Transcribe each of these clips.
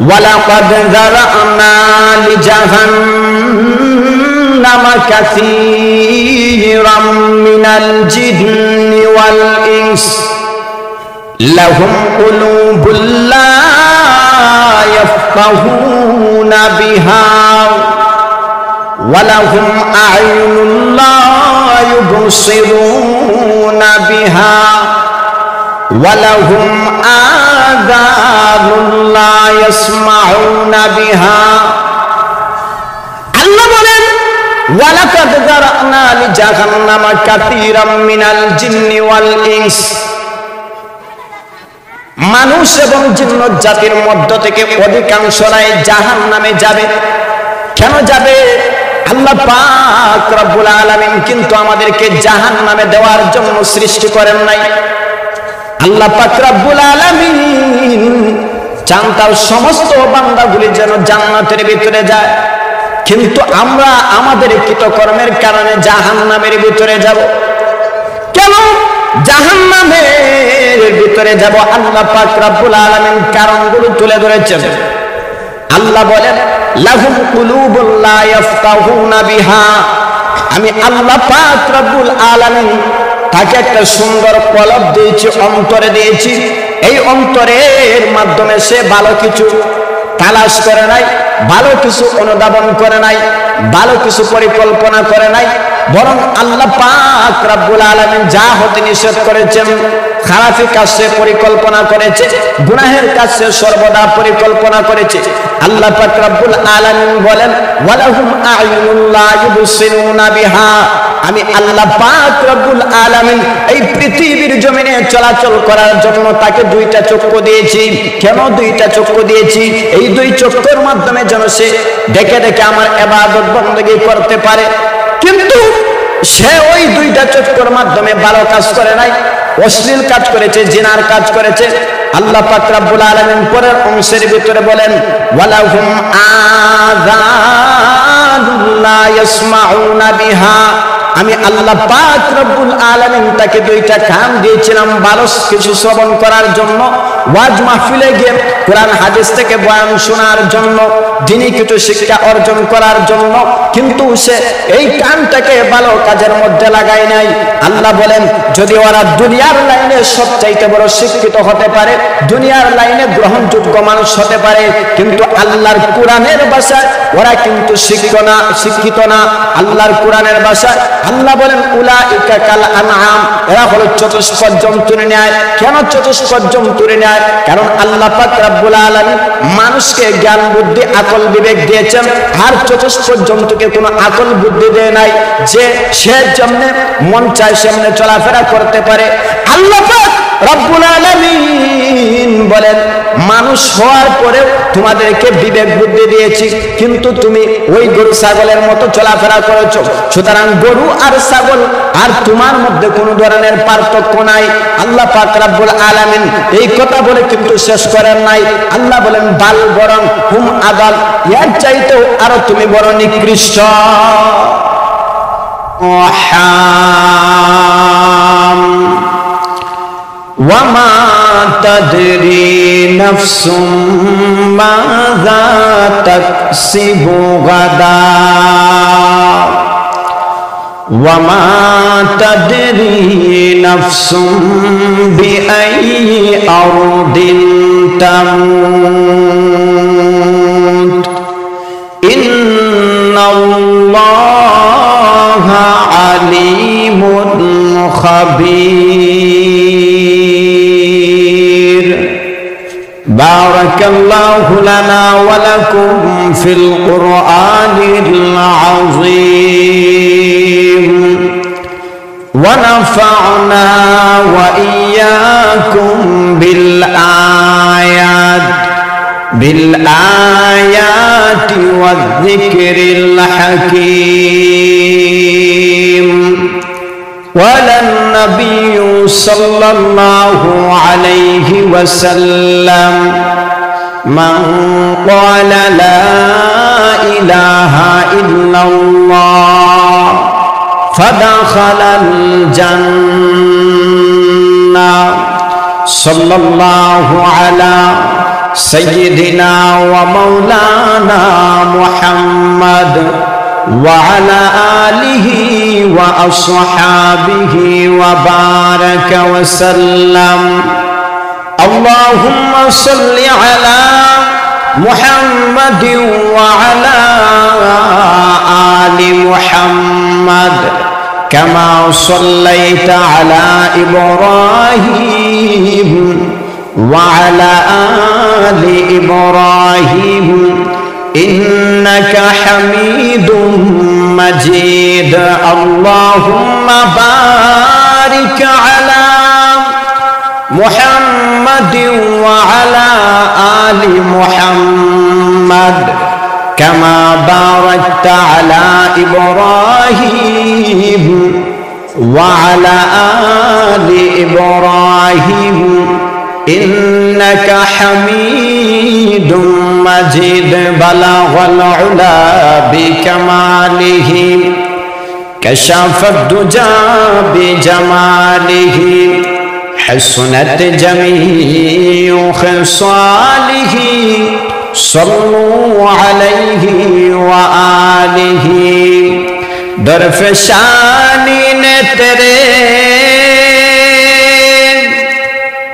ওয়ালাকাদ যারা'না লিজাহান্নামা কাসীরাম মিনাল জিন্নি ওয়াল ইনস লাহুম কুলুবুল লা ইয়াফকাহুনা বিহা ওয়ালাহুম আ'য়ুনুন লা ইউবসিরুনা বিহা ওয়ালাহুম আযানুন লা ইয়াসমাউনা বিহা। আল্লাহ বলেন ওয়ালাকাদ যারা'না লিজাহান্নামা কাসীরাম মিনাল জিন্নি ওয়াল ইনস, মানুষ এবং জিন্নাত জাতির মধ্য থেকে অধিকাংশরাই জাহান্নামে যাবে। কেন যাবে? আল্লাহ পাক রব্বুল আলামিন কিন্তু আমাদেরকে জাহান্নামে দেওয়ার জন্য সৃষ্টি করেন নাই। আল্লাহ পাক রব্বুল আলামিন চান তার সমস্ত বান্দাগুলি যেন জান্নাতের ভিতরে যায়, কিন্তু আমরা আমাদের কৃতকর্মের কারণে জাহান্নামের ভিতরে যাব। কেন জাহান্নামের ভিতরে যাব? আল্লাহ পাক রব্বুল আলামিন কারণগুলো তুলে ধরেছেন। আল্লাহ বলেন লাহুম কুলুবুল লা ইয়াফকাহুনা বিহা, আমি আল্লাহ পাক রব্বুল আলামিন তাকে একটা সুন্দর কলব দিয়েছি, অন্তরে দিয়েছি। এই অন্তরের মাধ্যমে সে ভালো কিছু তালাশ করে নাই, ভালো কিছু অনুধাবন করে নাই, ভালো কিছু পরিকল্পনা করে নাই, বরং আল্লাহ পাক রব্বুল আলামিন যা হতে নিষেধ করেছেন খারাপি কাজে পরিকল্পনা করেছে, গুনাহের কাজে সর্বদা পরিকল্পনা করেছে। আল্লাহ পাক রব্বুল আলামিন বলেন ওয়ালাহুম আ'য়ুনুন লা ইউবসিরুনা বিহা, আমি আল্লাহ পাক রব্বুল আলামিন এই পৃথিবীর জমিনে চলাচল করার জন্য তাকে দুইটা চক্ষু দিয়েছি। কেন দুইটা চক্ষু দিয়েছি? এই দুই চক্ষুর মাধ্যমে যেন সে দেখে দেখে আমার ইবাদত বندگی করতে পারে। কিন্তু সে ওই দুইটা চক্ষুর মাধ্যমে ভালো কাজ করে নাই, অশ্লীল কাজ করেছে, জিনার কাজ করেছে। আল্লাহ পাক রব্বুল আলামিন পরের অংশের ভিতরে বলেন ওয়ালাহুম আযানুন লা ইয়াসমাউনা বিহা, আমি আল্লাহ পাক রব্বুল আলামিন তাকে দুইটা কান দিয়েছিলাম ভালো কিছু শ্রবণ করার জন্য, ওয়াজ মাহফিলে গিয়ে কোরআন হাদিস থেকে বয়ান শোনার জন্য, দ্বীনি কিছু শিক্ষা অর্জন করার জন্য, কিন্তু সে এই কানটাকে ভালো কাজের মধ্যে লাগায় নাই। আল্লাহ বলেন যদি ওরা দুনিয়ার লাইনে সবচাইতে বড় শিক্ষিত হতে পারে, দুনিয়ার লাইনে গ্রহণযোগ্য মানুষ হতে পারে, কিন্তু আল্লাহর কোরআনের ভাষায় ওরা কিন্তু শিক্ষিত না। আল্লাহর কোরআনের ভাষায় আল্লাহ বলেন উলাইকা কাল আনআম, এরা হলো চতুষ্পদ জন্তুর ন্যায়। কেন চতুষ্পদ জন্তুর ন্যায়? কারণ আল্লাহ পাক রব্বুল আলামিন মানুষকে জ্ঞান বুদ্ধি আকল বিবেক দিয়েছেন, আর চতুষ্পদ জন্তুকে কোনো আকল বুদ্ধি দেয় নাই যে সে যেমনে মন চায় সেমনে চলাফেরা করতে পারে। আল্লাহ পাক রব্বুল আলামিন বলেন মানুষ হওয়ার পরেও তোমাদেরকে বিবেক বুদ্ধি দিয়েছি, কিন্তু তুমি ওই গরু ছাগলের মতো চলাফেরা করেছো। সুতরাং গরু আর ছাগল আর তোমার মধ্যে কোনো ধরনের পার্থক্য নাই। আল্লাহ পাক রব্বুল আলামিন এই কথা বলে কিন্তু শেষ করেন নাই। আল্লাহ বলেন বাল বরং হুম আদাল, এর চাইতেও আরো তুমি বড় নিকৃষ্ট। ওয়ামা তাদরি নাফসুম মাযা তাকসিবু গাদা ওয়ামা তাদরি নাফসুম বিআইয়ি আরদিন তামুত ইন্নাল্লাহা আলিমুন খাবীর। বারাকাল্লাহু লানা ওয়া লাকুম ফিল কুরআনিল আযীম ওয়া নাফা'না ওয়া ইয়্যাকুম বিল আয়াতি ওয়ায যিকরিল হাকীম। ولا النبي صلى الله عليه وسلم من قال لا إله إلا الله فدخل الجنة صلى الله على سيدنا ومولانا محمد وعلى آله وأصحابه وبارك وسلم اللهم صل على محمد وعلى آل محمد كما صليت على إبراهيم وعلى آل إبراهيم إنك حميد مجيد اللهم بارك على محمد وعلى آل محمد كما باركت على إبراهيم وعلى آل إبراهيم إنك حميد مجيد بلغ العلا بكماله كشف الدجى بجماله حسنت جميع خصاله صلوا عليه وآله درفشانی نے تیرے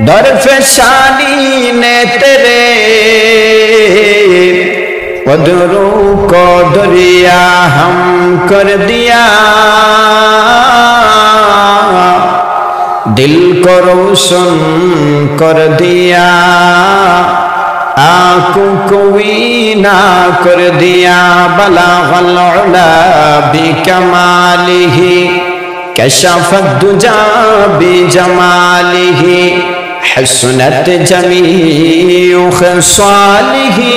درفشانی نے تیرے قدروں کو دریا ہم کر دیا दिल को रोशन कर दिया आँखों को वीना कर दिया बलागल उला बिकमालिही कशफत दुजा बिजमालिही हसनत जमीउ खसालिही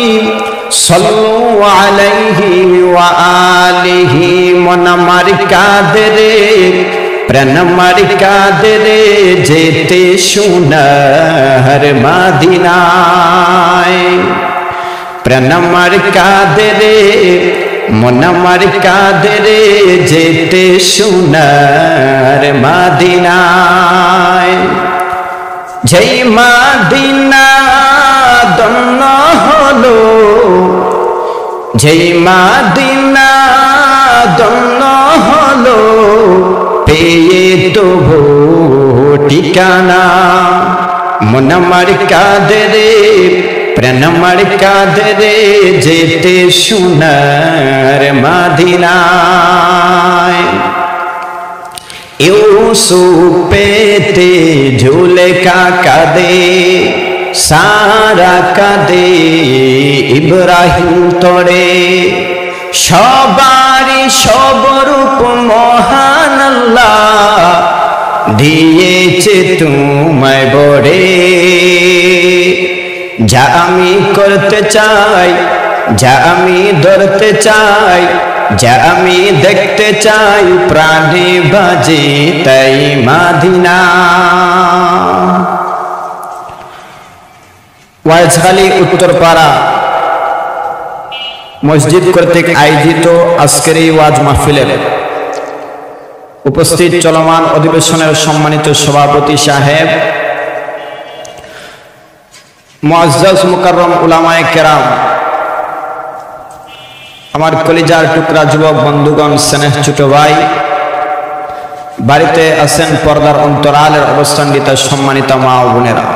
सल्लु अलैहि व आलिही मुनम्मर कादरे प्रणमर कादरे जेते सुनहर मदीनाय प्रणमर कादरे मुनम्मर कादरे जेते सुनहर मदीनाय जय मदीना दन्न हलो जय मदीना दन्न हलो पेये तो वो ठिकाना मुनम्मर कादरे प्रणमर कादरे जेते सुनहर मदीनाय यूसुफ पेते झूले का कादे सारा कादे इब्राहिम तोड़े সবারই সবরূপ মহান আল্লাহ দিয়েছে তোমায় বড়ে যা আমি করতে চাই যা আমি ধরতে চাই যা আমি দেখতে চাই প্রাণে বাজে তাই মদিনা ওয়াইজখালী উত্তরপাড়া মসজিদ কর্তৃক আয়োজিত আজকের এই ওয়াজ মাহফিলের উপস্থিত চলমান অধিবেশনের সম্মানিত সভাপতি সাহেব, মুআজ্জাজ মুকাররম উলামায়ে কেরাম, আমার কলিজার টুকরা যুবক বন্ধুগণ, স্নেহ ছোট ভাই, বাড়িতে আছেন পর্দার অন্তরালের অবস্থানবিত সম্মানিত মা ও বোনেরা,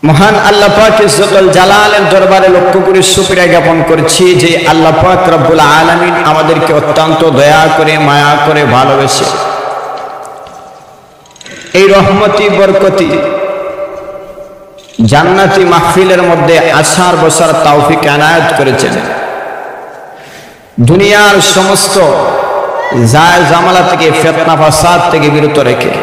মহান আল্লাহ পাক ইজ্জতুল জালালের দরবারে লক্ষ করে শুকরিয়া জ্ঞাপন করছি যে আল্লাহ পাক রব্বুল আলামিন আমাদেরকে অত্যন্ত দয়া করে মায়া করে ভালোবেসে এই রহমতি বরকতি জান্নাতি মাহফিলের মধ্যে আসার বসার তৌফিক এনায়েত করেছেন। দুনিয়ার সমস্ত জায় জামালা থেকে, ফিতনা ফাসাদ থেকে বিরত রেখে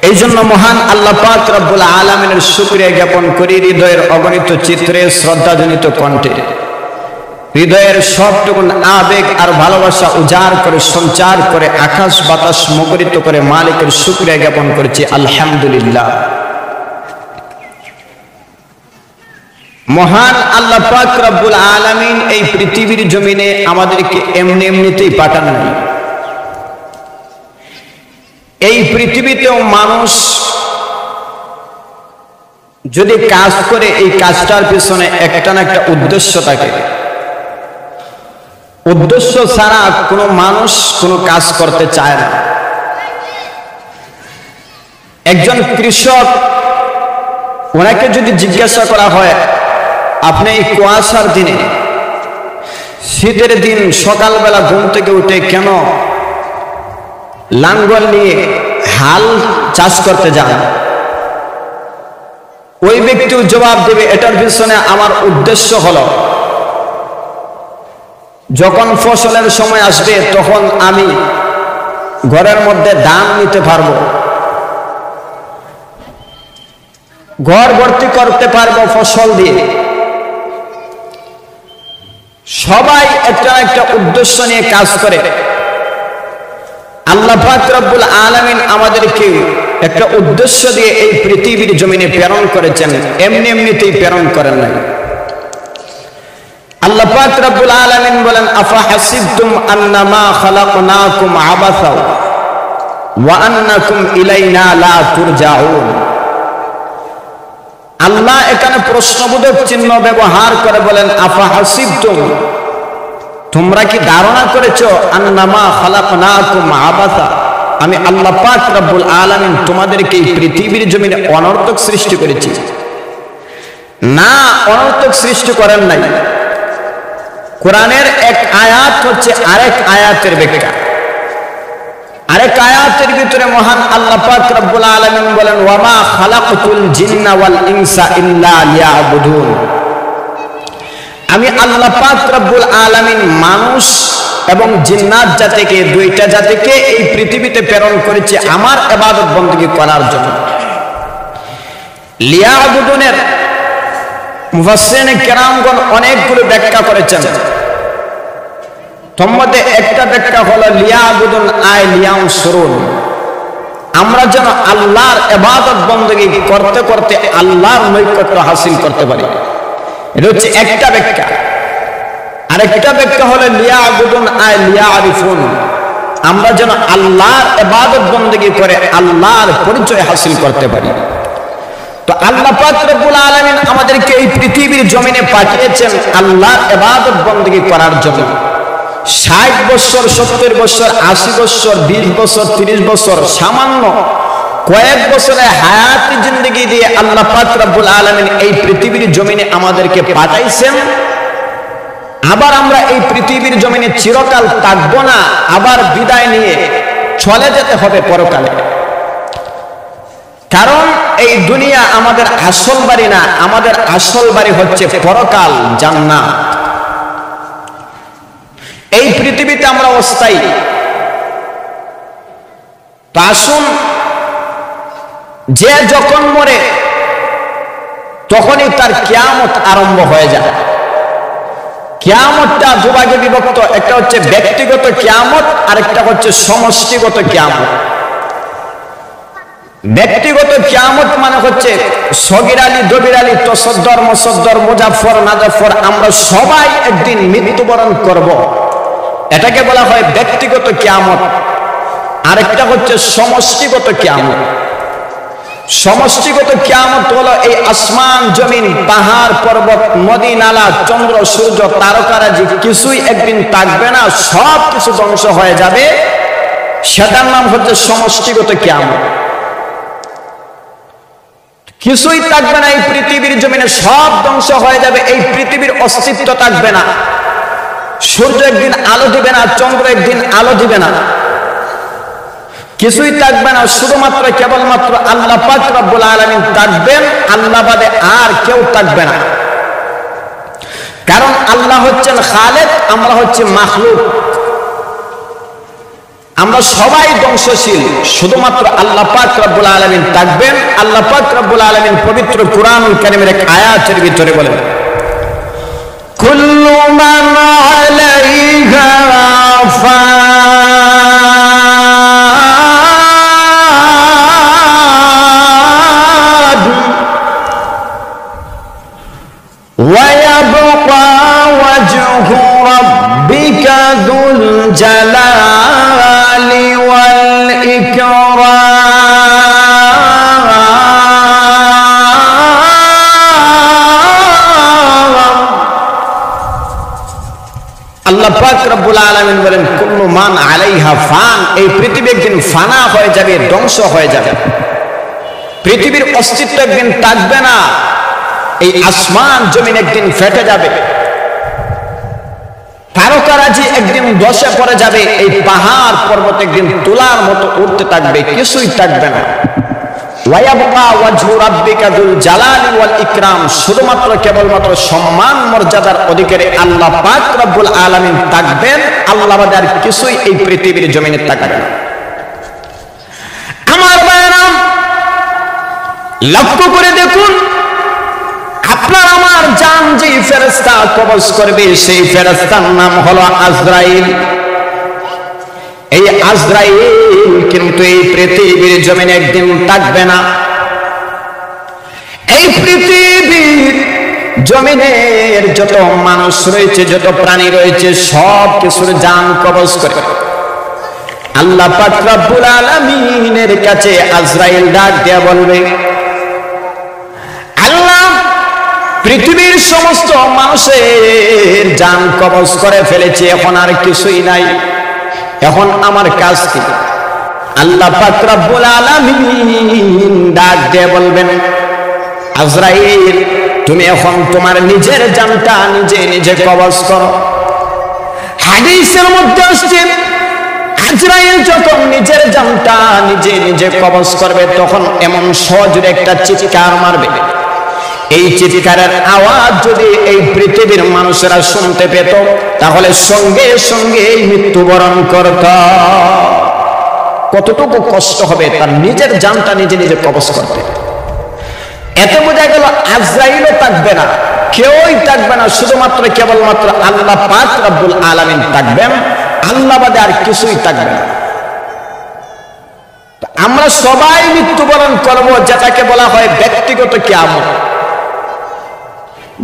এই জন্য মহান আল্লাহ পাক রব্বুল আলামিনের শুকরিয়া জ্ঞাপন করি হৃদয়ের অগণিত চিত্রে, শ্রদ্ধাজনিত কণ্ঠে, হৃদয়ের সবটুকু আবেগ আর ভালোবাসা উজাড় করে সঞ্চার করে আকাশ বাতাস মুখরিত করে মালিকের শুকরিয়া জ্ঞাপন করছি আলহামদুলিল্লাহ। মহান আল্লাহ পাক রব্বুল আলামিন এই পৃথিবীর জমিনে আমাদেরকে এমনি এমনিতেই পাঠান নাই। এই পৃথিবীতেও মানুষ যদি কাজ করে এই কাজটার পিছনে একটা না একটা উদ্দেশ্য থাকে। উদ্দেশ্য ছাড়া কোনো মানুষ কোনো কাজ করতে চায় না। একজন কৃষক, ওনাকে যদি জিজ্ঞাসা করা হয় আপনি এই কুয়াশার দিনে, শীতের দিন সকালবেলা ঘুম থেকে উঠে কেন লাঙ্গল নিয়ে হাল চাষ করতে যান, ওই ব্যক্তিও জবাব দেবে এটার পিছনে আমার উদ্দেশ্য হলো যখন ফসলের সময় আসবে তখন আমি ঘরের মধ্যে ধান নিতে পারবো, ঘর ভর্তি করতে পারবো ফসল দিয়ে। সবাই একটা একটা উদ্দেশ্য নিয়ে কাজ করে। আল্লাহ পাক রব্বুল আলামিন আমাদেরকে একটা উদ্দেশ্য দিয়ে এই পৃথিবীর জমিনে প্রেরণ করেছেন, এমনি এমনিতেই প্রেরণ করেন নাই। আল্লাহ পাক রব্বুল আলামিন বলেন আফা হাসিবতুম আন্নামা খালাকনাকুম আবাসা ওয়া আন্নাকুম ইলাইনা লা তুরজাউন। আল্লাহ এখানে প্রশ্নবোধক চিহ্ন ব্যবহার করে বলেন আফা হাসিবতুম, তোমরা কি ধারণা করেছো আন্নামা খালাকনাকুম আবাসা, আমি আল্লাহ পাক রব্বুল আলামিন তোমাদেরকে এই পৃথিবীর জমিনে অনর্থক সৃষ্টি করেছি? না, অনর্থক সৃষ্টি করেন নাই। কোরআনের এক আয়াত হচ্ছে আরেক আয়াতের ব্যাখ্যা। আরেক আয়াতের ভিতরে মহান আল্লাহ পাক রব্বুল আলামিন বলেন ওয়ামা খালাকতুল জিন্না ওয়াল ইনসা ইল্লা লিয়াবুদুন। আমি আল্লাহ পাক রব্বুল আলামিন মানুষ এবং জিন্নাত জাতিকে, দুইটা জাতিকে এই পৃথিবীতে প্রেরণ করেছি আমার ইবাদত বندگی করার জন্য। লিয়াবুদুনের মুফাসসিরিন কেরামগণ অনেকগুলো ব্যাখ্যা করেছেন। তার মধ্যে একটা ব্যাখ্যা হলো লিয়াবুদুন আই লিয়ানসুরুন, আমরা যেন আল্লাহর ইবাদত বندگی করতে করতে আল্লাহর নৈকট্য হাসিল করতে পারি। এটা হচ্ছে একটা ব্যাখ্যা। আরেকটা ব্যাখ্যা হলো লিয়াবুদুন আই লিয়ারিফুন, আমরা যেন আল্লাহর ইবাদত বندگی করে আল্লাহর পরিচয় হাসিল করতে পারি। তো আল্লাহ পাক রব্বুল আলামিন আমাদেরকে এই পৃথিবীর জমিনে পাঠিয়েছেন আল্লাহর ইবাদত বندگی করার জন্য। 60 বছর, 70 বছর, 80 বছর, 20 বছর, 30 বছর, সামান্য কয়েক বছরের হায়াতি জিন্দেগি দিয়ে আল্লাহ পাক রব্বুল আলামিন এই পৃথিবীর জমিনে আমাদেরকে পাঠাইছেন। আবার আমরা এই পৃথিবীর জমিনে চিরকাল থাকবো না, আবার বিদায় নিয়ে চলে যেতে হবে পরকালে। কারণ এই দুনিয়া আমাদের আসল বাড়ি না, আমাদের আসল বাড়ি হচ্ছে পরকাল, জান্নাত। এই পৃথিবীতে আমরা অস্থায়ী। তো আসুন, যে যখন মরে তখনই তার কিয়ামত আরম্ভ হয়ে যায়। কিয়ামতটা দুভাগে বিভক্ত, একটা হচ্ছে ব্যক্তিগত কিয়ামত আর একটা হচ্ছে সমষ্টিগত কিয়ামত। ব্যক্তিগত কিয়ামত মানে হচ্ছে সগীর আলী, দবির আলী, তসদ্দর, মসদ্দর, মুজাফফর, নাজাফফর, আমরা সবাই একদিন মৃত্যুবরণ করব। এটাকে বলা হয় ব্যক্তিগত কিয়ামত। আরেকটা হচ্ছে সমষ্টিগত কিয়ামত। সমষ্টিগত কিয়ামত হলো এই আসমান জমিন, পাহাড় পর্বত, নদী নালা, চন্দ্র সূর্য, তারকারাজি কিছুই একদিন থাকবে না, সব কিছু ধ্বংস হয়ে যাবে। সেটার নাম হচ্ছে সমষ্টিগত কিয়ামত। কিছুই থাকবে না এই পৃথিবীর জমিনে, সব ধ্বংস হয়ে যাবে, এই পৃথিবীর অস্তিত্ব থাকবে না। সূর্য একদিন আলো দিবে না, চন্দ্র একদিন আলো দিবে না, কিছুই থাকবে না। শুধুমাত্র কেবলমাত্র আল্লাহ পাক রব্বুল আলামিন থাকবেন, আল্লাহ বাদে আর কেউ থাকবে না। কারণ আল্লাহ হচ্ছেন খালেক, আমরা হচ্ছে মাখলুক। আমরা সবাই ধ্বংসশীল, শুধুমাত্র আল্লাহ পাক রব্বুল আলামিন থাকবেন। আল্লাহ পাক রব্বুল আলামিন পবিত্র কুরআনুল কারীমের এক আয়াতের ভিতরে বলেন কুল্লু মান আলাইহা ফান ওয়া ইয়াবকা ওয়াজহু রাব্বিকা যুল জালালি ওয়াল ইকরাম আল্লাহ পাক রব্বুল আলামিন বলেন কুল্লু মান আলাইহা ফান, এই পৃথিবী একদিন ফানা হয়ে যাবে, ধ্বংস হয়ে যাবে, পৃথিবীর অস্তিত্ব একদিন থাকবে না, এই আসমান জমিন একদিন ফেটে যাবে, তারকারাজি একদিন ধসে পড়ে যাবে, এই পাহাড় পর্বত একদিন তুলার মতো উঠতে থাকবে, কিছুই থাকবে না। ওয়ায়াবকা ওয়াজহু রাব্বিকা যুল জালালি ওয়াল ইকরাম, শুধুমাত্র কেবলমাত্র সম্মান মর্যাদার অধিকারী আল্লাহ পাক রব্বুল আলামিন থাকবেন, আল্লাহ বাদে আর কিছুই এই পৃথিবীর জমিনে থাকবে না। আমার ভাইরা লক্ষ্য করে দেখুন, আপনার আমার জান যে ফেরেশতা কবজ করবে সেই ফেরেশতার নাম হলো আজরাইল। এই আজরাইল কিন্তু এই পৃথিবীর জমিনে একদিন থাকবে না। এই পৃথিবীর জমিনের যত মানুষ রয়েছে, যত প্রাণী রয়েছে, সব কিছুর জান কবজ করে আল্লাহ পাক রব্বুল আলামিনের কাছে আজরাইল ডাক দিয়ে বলবে, আল্লাহ পৃথিবীর সমস্ত মানুষের জান কবজ করে ফেলেছে, এখন আর কিছুই নাই, এখন আমার কাজ কি? আল্লাহ পাক রব্বুল আলামিন ডাক দিয়ে বলবেন, আজরাইল তুমি এখন তোমার নিজের জানটা নিজে নিজে কবজ করো। হাদিসের মধ্যে আসছে, আজরাইল যখন নিজের জানটা নিজে নিজে কবজ করবে তখন এমন সজোরে একটা চিৎকার মারবে, এই চিৎকারের আওয়াজ যদি এই পৃথিবীর মানুষেরা শুনতে পেত তাহলে সঙ্গে সঙ্গে মৃত্যুবরণ করত। কতটুকু কষ্ট হবে তার নিজের জানটা নিজে নিজে কবজ করতে। এত বোঝা গেল আজরাইলও থাকবে না, কেউই থাকবে না, শুধুমাত্র কেবলমাত্র আল্লাহ পাক রব্বুল আলামিন থাকবেন, আল্লাহ বাদে আর কিছুই থাকবে না। আমরা সবাই মৃত্যুবরণ করব, যেটাকে বলা হয় ব্যক্তিগত কিয়ামত।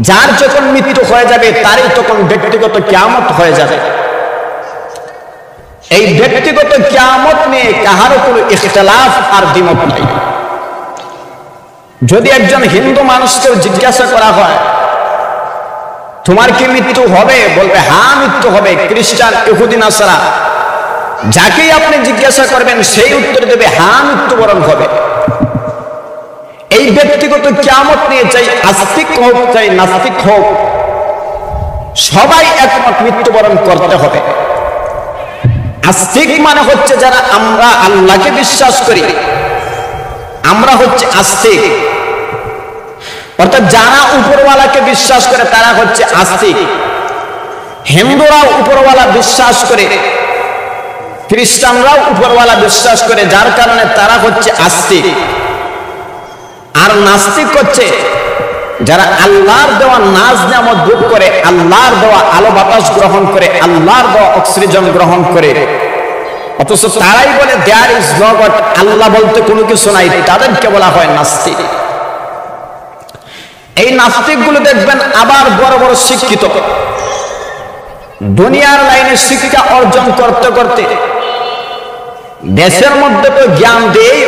যার যখন মৃত্যু হয়ে যাবে তারই তখন ব্যক্তিগত কিয়ামত হয়ে যাবে। এই ব্যক্তিগত কিয়ামত নিয়ে কাহারও কোনো ইখতিলাফ আর দ্বিমত নাই। যদি একজন হিন্দু মানুষকেও জিজ্ঞাসা করা হয় তোমার কি মৃত্যু হবে, বলবে হ্যাঁ মৃত্যু হবে। খ্রিস্টান, ইহুদি, নাসারা যাকেই আপনি জিজ্ঞাসা করবেন সেই উত্তর দেবে হ্যাঁ মৃত্যুবরণ হবে। এই ব্যক্তিগত কিয়ামত নিয়ে চাই আস্তিক হোক চাই নাস্তিক হোক, সবাই একমত মৃত্যুবরণ করতে হবে। আস্তিক মানে হচ্ছে যারা আমরা আল্লাহকে বিশ্বাস করি, আমরা হচ্ছে আস্তিক। অর্থাৎ যারা উপরওয়ালাকে বিশ্বাস করে তারা হচ্ছে আস্তিক। হিন্দুরাও উপরওয়ালা বিশ্বাস করে, খ্রিস্টানরাও উপরওয়ালা বিশ্বাস করে, যার কারণে তারা হচ্ছে আস্তিক। আর নাস্তিক হচ্ছে যারা আল্লাহর দেওয়া নাজ নিয়ামত ভোগ করে, আল্লাহর দেওয়া আলো বাতাস গ্রহণ করে, আল্লাহর দেওয়া অক্সিজেন গ্রহণ করে, অথচ তারাই বলে দেয়ার ইজ নো গড, আল্লাহ বলতে কোনো কিছু নাই, তাদেরকে বলা হয় নাস্তিক। এই নাস্তিকগুলো দেখবেন আবার বড় বড় শিক্ষিত, দুনিয়ার লাইনে শিক্ষা অর্জন করতে করতে দেশের মধ্যে তো জ্ঞান দেয়,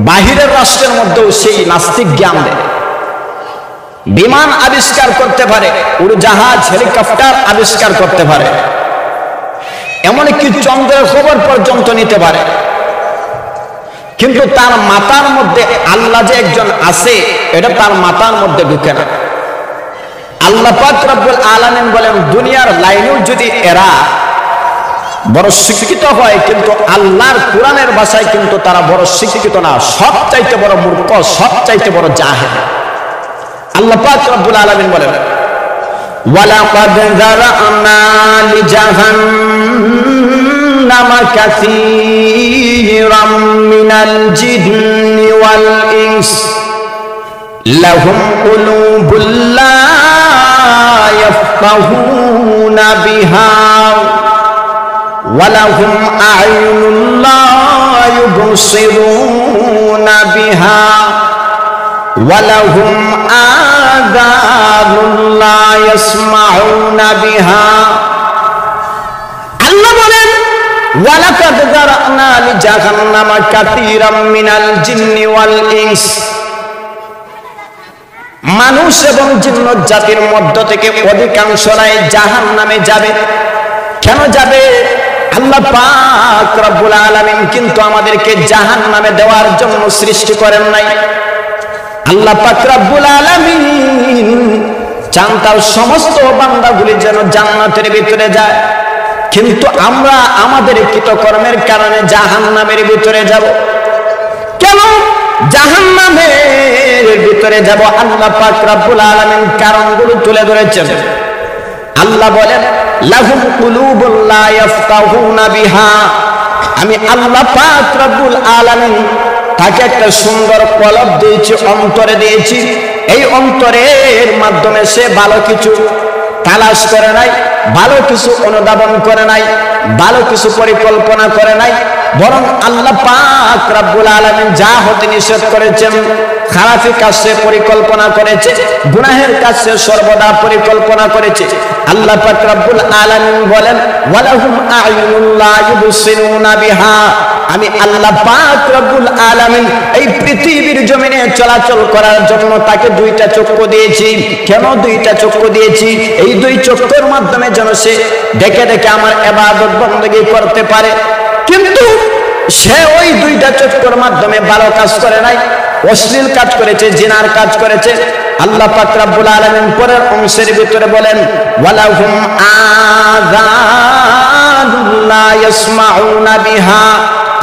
বাহিরের রাষ্ট্রের মধ্যেও সেই নাস্তিক জ্ঞান দেয়। বিমান আবিষ্কার করতে পারে, উড়োজাহাজ, হেলিকপ্টার আবিষ্কার করতে পারে, এমনকি চন্দ্রের খবর পর্যন্ত নিতে পারে, কিন্তু তার মাথার মধ্যে আল্লাহ যে একজন আছে এটা তার মাথার মধ্যে ঢুকে না। আল্লাহ পাক রব্বুল আলামিন বলেন দুনিয়ার লাইনেও যদি এরা বড় শিক্ষিত হয় কিন্তু আল্লাহর কোরআনের ভাষায় কিন্তু তারা বড় শিক্ষিত না, সবচাইতে বড় মূর্খ, সবচাইতে বড় জাহেল। আল্লাহ পাক রব্বুল আলামিন বলেন ওয়ালাকাদ যারানা লিজাহান্নামা কাসীরাম মিনাল জিন্নি ওয়াল ইনস লাহুম কুলুবুল লা ইয়াফকাহুনা বিহা ওয়ালাহুম আ'য়ুনুন লা ইউবসিরুনা বিহা ওয়ালাহুম আযানুন লা ইয়াসমাউনা বিহা। আল্লাহ বলেন ওয়ালাকাদ যারানা লিজাহান্নামা কাসীরাম মিনাল জিন্নি ওয়াল ইনস, মানুষ এবং জিন্নাত জাতির মধ্য থেকে অধিকাংশরাই জাহান্নামে যাবে। কেন যাবে? আল্লাহ পাক রব্বুল আলামিন কিন্তু আমাদেরকে জাহান্নামে দেওয়ার জন্য সৃষ্টি করেন নাই। আল্লাহ পাক রব্বুল আলামিন চান তার সমস্ত বান্দাগুলি যেন জান্নাতের ভিতরে যায়, কিন্তু আমরা আমাদের কৃতকর্মের কারণে জাহান্নামের ভিতরে যাব। কেন জাহান্নামের ভিতরে যাব? আল্লাহ পাক রব্বুল আলামিন কারণগুলো তুলে ধরেছেন। আল্লাহ বলেন, লাহুম কুলুবুন লা ইয়াফকাহুনা বিহা। আমি আল্লাহ পাক রব্বুল আলামিন তাকে একটা সুন্দর কলব দিয়েছি, অন্তরে দিয়েছি। এই অন্তরের মাধ্যমে সে ভালো কিছু তালাশ করে নাই, ভালো কিছু অনুধাবন করে নাই, ভালো কিছু পরিকল্পনা করে নাই, বরং আল্লাহ পাক রব্বুল আলামিন যা হতে নিষেধ করেছেন খারাপি কাজে পরিকল্পনা করেছে, গুনাহের কাজে সর্বদা পরিকল্পনা করেছে। আল্লাহ পাক রব্বুল আলামিন বলেন, ওয়ালাহুম আ'য়ুনুন লা ইউবসিরুনা বিহা। আমি আল্লাহ পাক রব্বুল আলামিন এই পৃথিবীর জমিনে চলাচল করার জন্য তাকে দুইটা চক্ষু দিয়েছি। কেন দুইটা চক্ষু দিয়েছি? এই দুই চক্ষুর মাধ্যমে যেন সে দেখে দেখে আমার ইবাদত বندگی করতে পারে। কিন্তু সে ওই দুইটা চক্ষুর মাধ্যমে ভালো কাজ করে নাই, অশ্লীল কাজ করেছে, জিনার কাজ করেছে। আল্লাহ পাক রব্বুল আলামিন পরের অংশের ভিতরে বলেন, ওয়ালাহুম আযানুন লা ইয়াসমাউনা বিহা।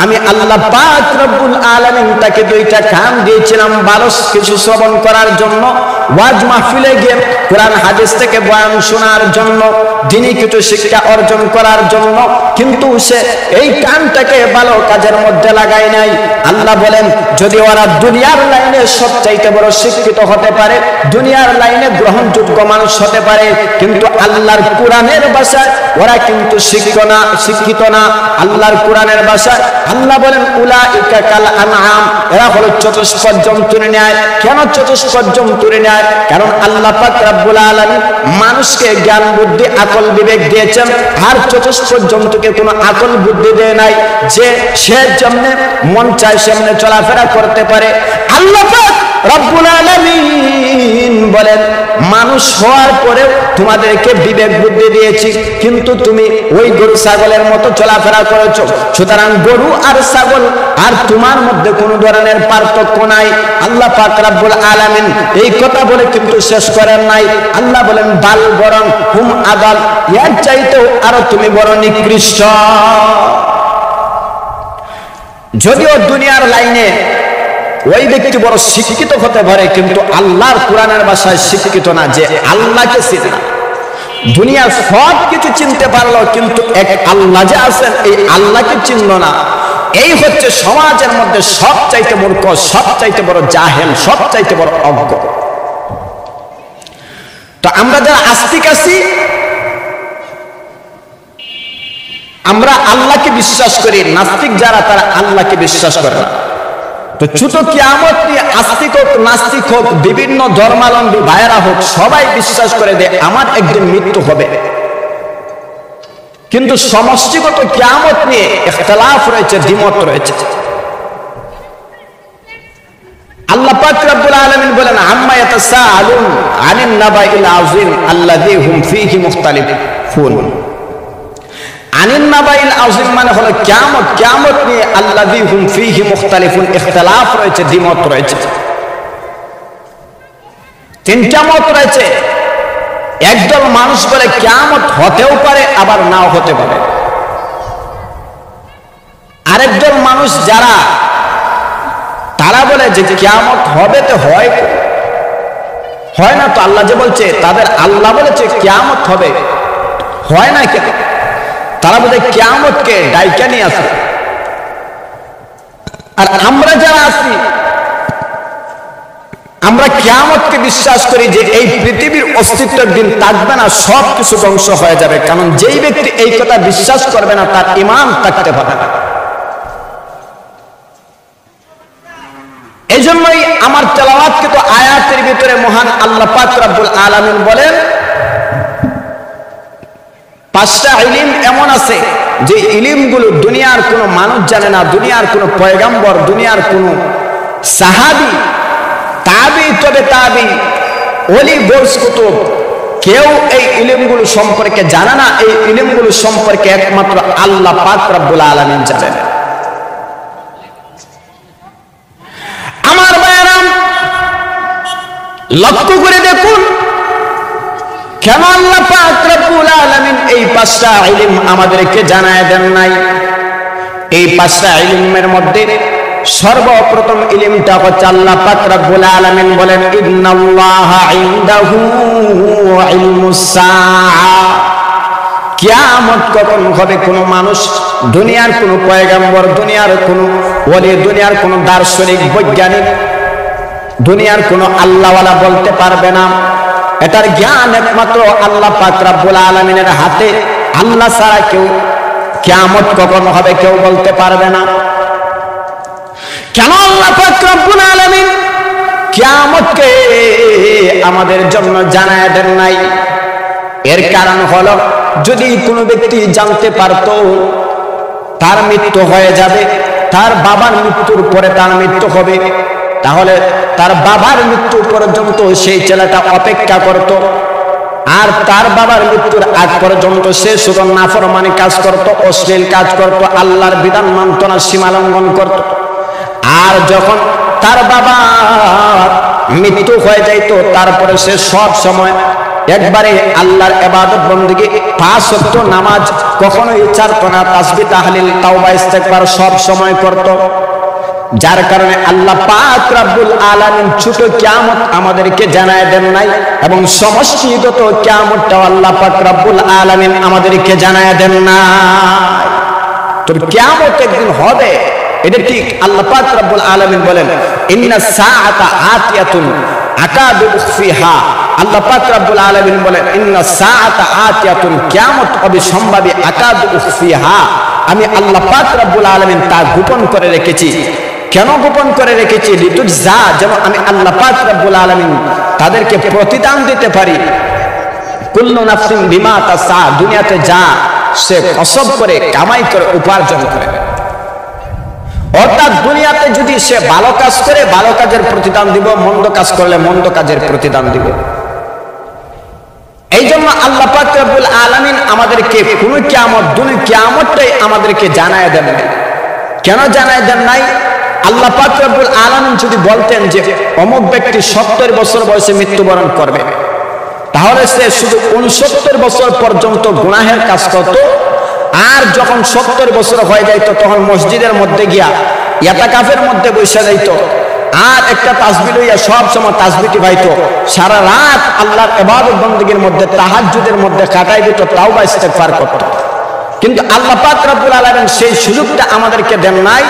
আমি আল্লাহ পাক রব্বুল আলামিন তাকে দুইটা কান দিয়েছিলাম ভালো কিছু শ্রবণ করার জন্য, ওয়াজ মাহফিলে গিয়ে কোরআন হাদিস থেকে বয়ান শোনার জন্য, দ্বীনি কিছু শিক্ষা অর্জন করার জন্য, কিন্তু সে এই কানটাকে ভালো কাজের মধ্যে লাগায় নাই। আল্লাহ বলেন, যদি ওরা দুনিয়ার লাইনে সবচাইতে বড় শিক্ষিত হতে পারে, দুনিয়ার লাইনে গ্রহণযোগ্য মানুষ হতে পারে, কিন্তু আল্লাহর কোরআনের ভাষায় ওরা কিন্তু শিক্ষিত না। আল্লাহর কোরআনের ভাষায় আল্লাহ বলেন, উলাইকা কাল আনআম। এরা হলো চতুষ্পদ জন্তুর ন্যায়। কেন চতুষ্পদ জন্তুর ন্যায়? কারণ আল্লাহ পাক রব্বুল আলামিন মানুষকে জ্ঞান বুদ্ধি আকল বিবেক দিয়েছেন, আর চতুষ্পদ জন্তুকে কোনো আকল বুদ্ধি দেয় নাই যে সে যেমনে মন চায় সেমনে চলাফেরা করতে পারে। আল্লাহ পাক রব্বুল আলামিন বলেন, মানুষ হওয়ার পরে তোমাদেরকে বিবেক বুদ্ধি দিয়েছি, কিন্তু তুমি ওই গরু ছাগলের মতো চলাফেরা করেছো। সুতরাং গরু আর ছাগল আর তোমার মধ্যে কোনো ধরনের পার্থক্য নাই। আল্লাহ পাক রব্বুল আলামিন এই কথা বলে কিন্তু শেষ করেন নাই। আল্লাহ বলেন, বাল বরং হুম আদাল, এর চাইতেও আরো তুমি বড় নিকৃষ্ট। যদিও দুনিয়ার লাইনে ওই ব্যক্তি বড় শিক্ষিত হতে পারে, কিন্তু আল্লাহর কোরআনের ভাষায় শিক্ষিত না, যে আল্লাহকে চিনে না। দুনিয়ার সব কিছু চিনতে পারলো, কিন্তু এক আল্লাহ যে আছেন এই আল্লাহকে চিনল না। এই হচ্ছে সমাজের মধ্যে সবচাইতে মূর্খ, সবচাইতে বড় জাহেল, সবচাইতে বড় অজ্ঞ। তো আমরা যারা আস্তিক আছি, আমরা আল্লাহকে বিশ্বাস করি। নাস্তিক যারা, তারা আল্লাহকে বিশ্বাস করে না। তো ছোট কিয়ামত নিয়ে আস্তিক হোক, নাস্তিক হোক, বিভিন্ন ধর্মাবলম্বী ভাইয়েরা হোক, সবাই বিশ্বাস করে যে আমার একদিন মৃত্যু হবে। কিন্তু সমষ্টিগত কিয়ামত নিয়ে ইখতিলাফ রয়েছে, দ্বিমত রয়েছে। আল্লাহ পাক রব্বুল আলামিন বলেন, আম্মা ইয়াতাসাআলুন আনিন নাবাইল আযীম আল্লাযী হুম ফীহি মুখতালিফুন। আনিন নাবাইল আযীম মানে হলো কিয়ামত। কিয়ামত নিয়ে আল্লাযী হুম ফীহি মুখতালিফুন, ইখতিলাফ রয়েছে, দ্বিমত রয়েছে। তিনটা মত রয়েছে। একদল মানুষ বলে কিয়ামত হতেও পারে, আবার নাও হতে পারে। আরেকদল মানুষ যারা, তারা বলে যে কিয়ামত হবে, তো হয় না তো। আল্লাহ যে বলছে, তাদের আল্লাহ বলেছে কিয়ামত হবে, হয় না কেন? তারা বলে কিয়ামতকে ডাইকা নিয়ে আসে। আর আমরা যারা আছি, আমরা কিয়ামতকে বিশ্বাস করি যে এই পৃথিবীর অস্তিত্বের দিন থাকবে না, সব কিছু ধ্বংস হয়ে যাবে। কারণ যেই ব্যক্তি এই কথা বিশ্বাস করবে না, তার ঈমান থাকতে পারে না। এই জন্যই আমার তেলাওয়াতকৃত আয়াতের ভিতরে মহান আল্লাহ পাক রব্বুল আলামিন বলেন, পাঁচটা ইলম এমন আছে যে ইলমগুলো দুনিয়ার কোনো মানুষ জানে না, দুনিয়ার কোনো পয়গম্বর, দুনিয়ার কোনো সাহাবী, তাবি, তবে তাবি, ওলি গৌস কুতুব কেউ এই ইলমগুলো সম্পর্কে জানে না। এই ইলমগুলো সম্পর্কে একমাত্র আল্লাহ পাক রব্বুল আলামিন জানেন। আমার ভাইয়েরা, লক্ষ্য করে দেখুন কেন আল্লাহ পাক রব্বুল আলামিন এই পাঁচটা ইলম আমাদেরকে জানায় দেন নাই। এই পাঁচটা ইলমের মধ্যে সর্বপ্রথম ইলমটা হচ্ছে আল্লাহ পাক রব্বুল আলামিন বলেন ইন্নাল্লাহা ইনদাহু ইলমুস সাআ। কিয়ামত কখন হবে কোন মানুষ, দুনিয়ার কোন পয়গম্বর, দুনিয়ার কোন ওলি, দুনিয়ার কোন দার্শনিক বৈজ্ঞানিক, দুনিয়ার কোন আল্লাহওয়ালা বলতে পারবে না। এটার জ্ঞান একমাত্র আল্লাহ পাক রব্বুল আলামিনের হাতে। আল্লাহ ছাড়া কেউ কিয়ামত কখন হবে কেউ বলতে পারবে না। কেন আল্লাহ পাক রব্বুল আলামিন কিয়ামতকে আমাদের জন্য জানায় দেন নাই? এর কারণ হলো, যদি কোনো ব্যক্তি জানতে পারতো তার মৃত্যু হয়ে যাবে, তার বাবার মৃত্যুর পরে তার মৃত্যু হবে, তাহলে তার বাবার মৃত্যু পর্যন্ত সেই ছেলেটা অপেক্ষা করত। আর তার বাবার মৃত্যুর আগ পর্যন্ত সে শুধু নাফরমানি কাজ করত, অশ্লীল কাজ করত, আল্লাহর বিধান মানত না, সীমা লঙ্ঘন করত। আর যখন তার বাবা মৃত্যু হয়ে যাইত, তারপরে সে সব সময় একবারে আল্লাহর ইবাদত বন্দেগী, 5 ওয়াক্ত নামাজ কখনোই ছাড়তো না, তাসবিহ তাহলিল তাওবা ইস্তেগফার সব সময় করত। যার কারণে আল্লাহ পাক রব্বুল আলামিন ছোট কিয়ামত আমাদেরকে জানায় দেন নাই, এবং সমষ্টিগত কিয়ামতটাও আল্লাহ পাক রব্বুল আলামিন আমাদেরকে জানায় দেন নাই। তো কিয়ামত একদিন হবে, এটা ঠিক। আল্লাহ পাক রব্বুল আলামিন বলেন ইন্নাস সাআতা আতিয়াতুন আকাদু উখফিহা। আল্লাহ পাক রব্বুল আলামিন বলেন ইন্নাস সাআতা আতিয়াতুন, কিয়ামত অবিসম্ভাবী, আকাদু উখফিহা, আমি আল্লাহ পাক রব্বুল আলামিন তা গোপন করে রেখেছি। কেন গোপন করে রেখেছি? লিতুজা, যেন আমি আল্লাহ পাক রব্বুল আলামিন তাদেরকে প্রতিদান দিতে পারি। কুল্লু নাফসিন বিমা তাসা, দুনিয়াতে যা সে কসব করে কামাই করে উপার্জন করে, অর্থাৎ দুনিয়াতে যদি সে ভালো কাজ করে ভালো কাজের প্রতিদান দিব, মন্দ কাজ করলে মন্দ কাজের প্রতিদান দিব। এই জন্য আল্লাহ পাক রব্বুল আলামিন আমাদেরকে কোন কিয়ামত, দুনিয়া কিয়ামতটাই আমাদেরকে জানায় দেন নাই। কেন জানায় দেন নাই? আল্লাহ পাক রব্বুল আলামিন যদি বলতেন যে অমুক ব্যক্তি 70 বছর বয়সে মৃত্যুবরণ করবে, তাহলে সে শুধু 69 বছর পর্যন্ত গুনাহের কাজ করত। আর যখন 70 বছর হয়ে যাইত, তখন মসজিদের মধ্যে গিয়া ইতিকাফের মধ্যে বসে যাইত, আর একটা তাসবিহ লইয়া সব সময় তাসবিহটি পাইত, সারা রাত আল্লাহর ইবাদত বন্দেগীর মধ্যে, তাহাজ্জুদের মধ্যে কাটাই দিত, তাওবা ইস্তেগফার করত। কিন্তু আল্লাহ পাক রব্বুল আলামিন সেই সুযোগটা আমাদেরকে দেন নাই।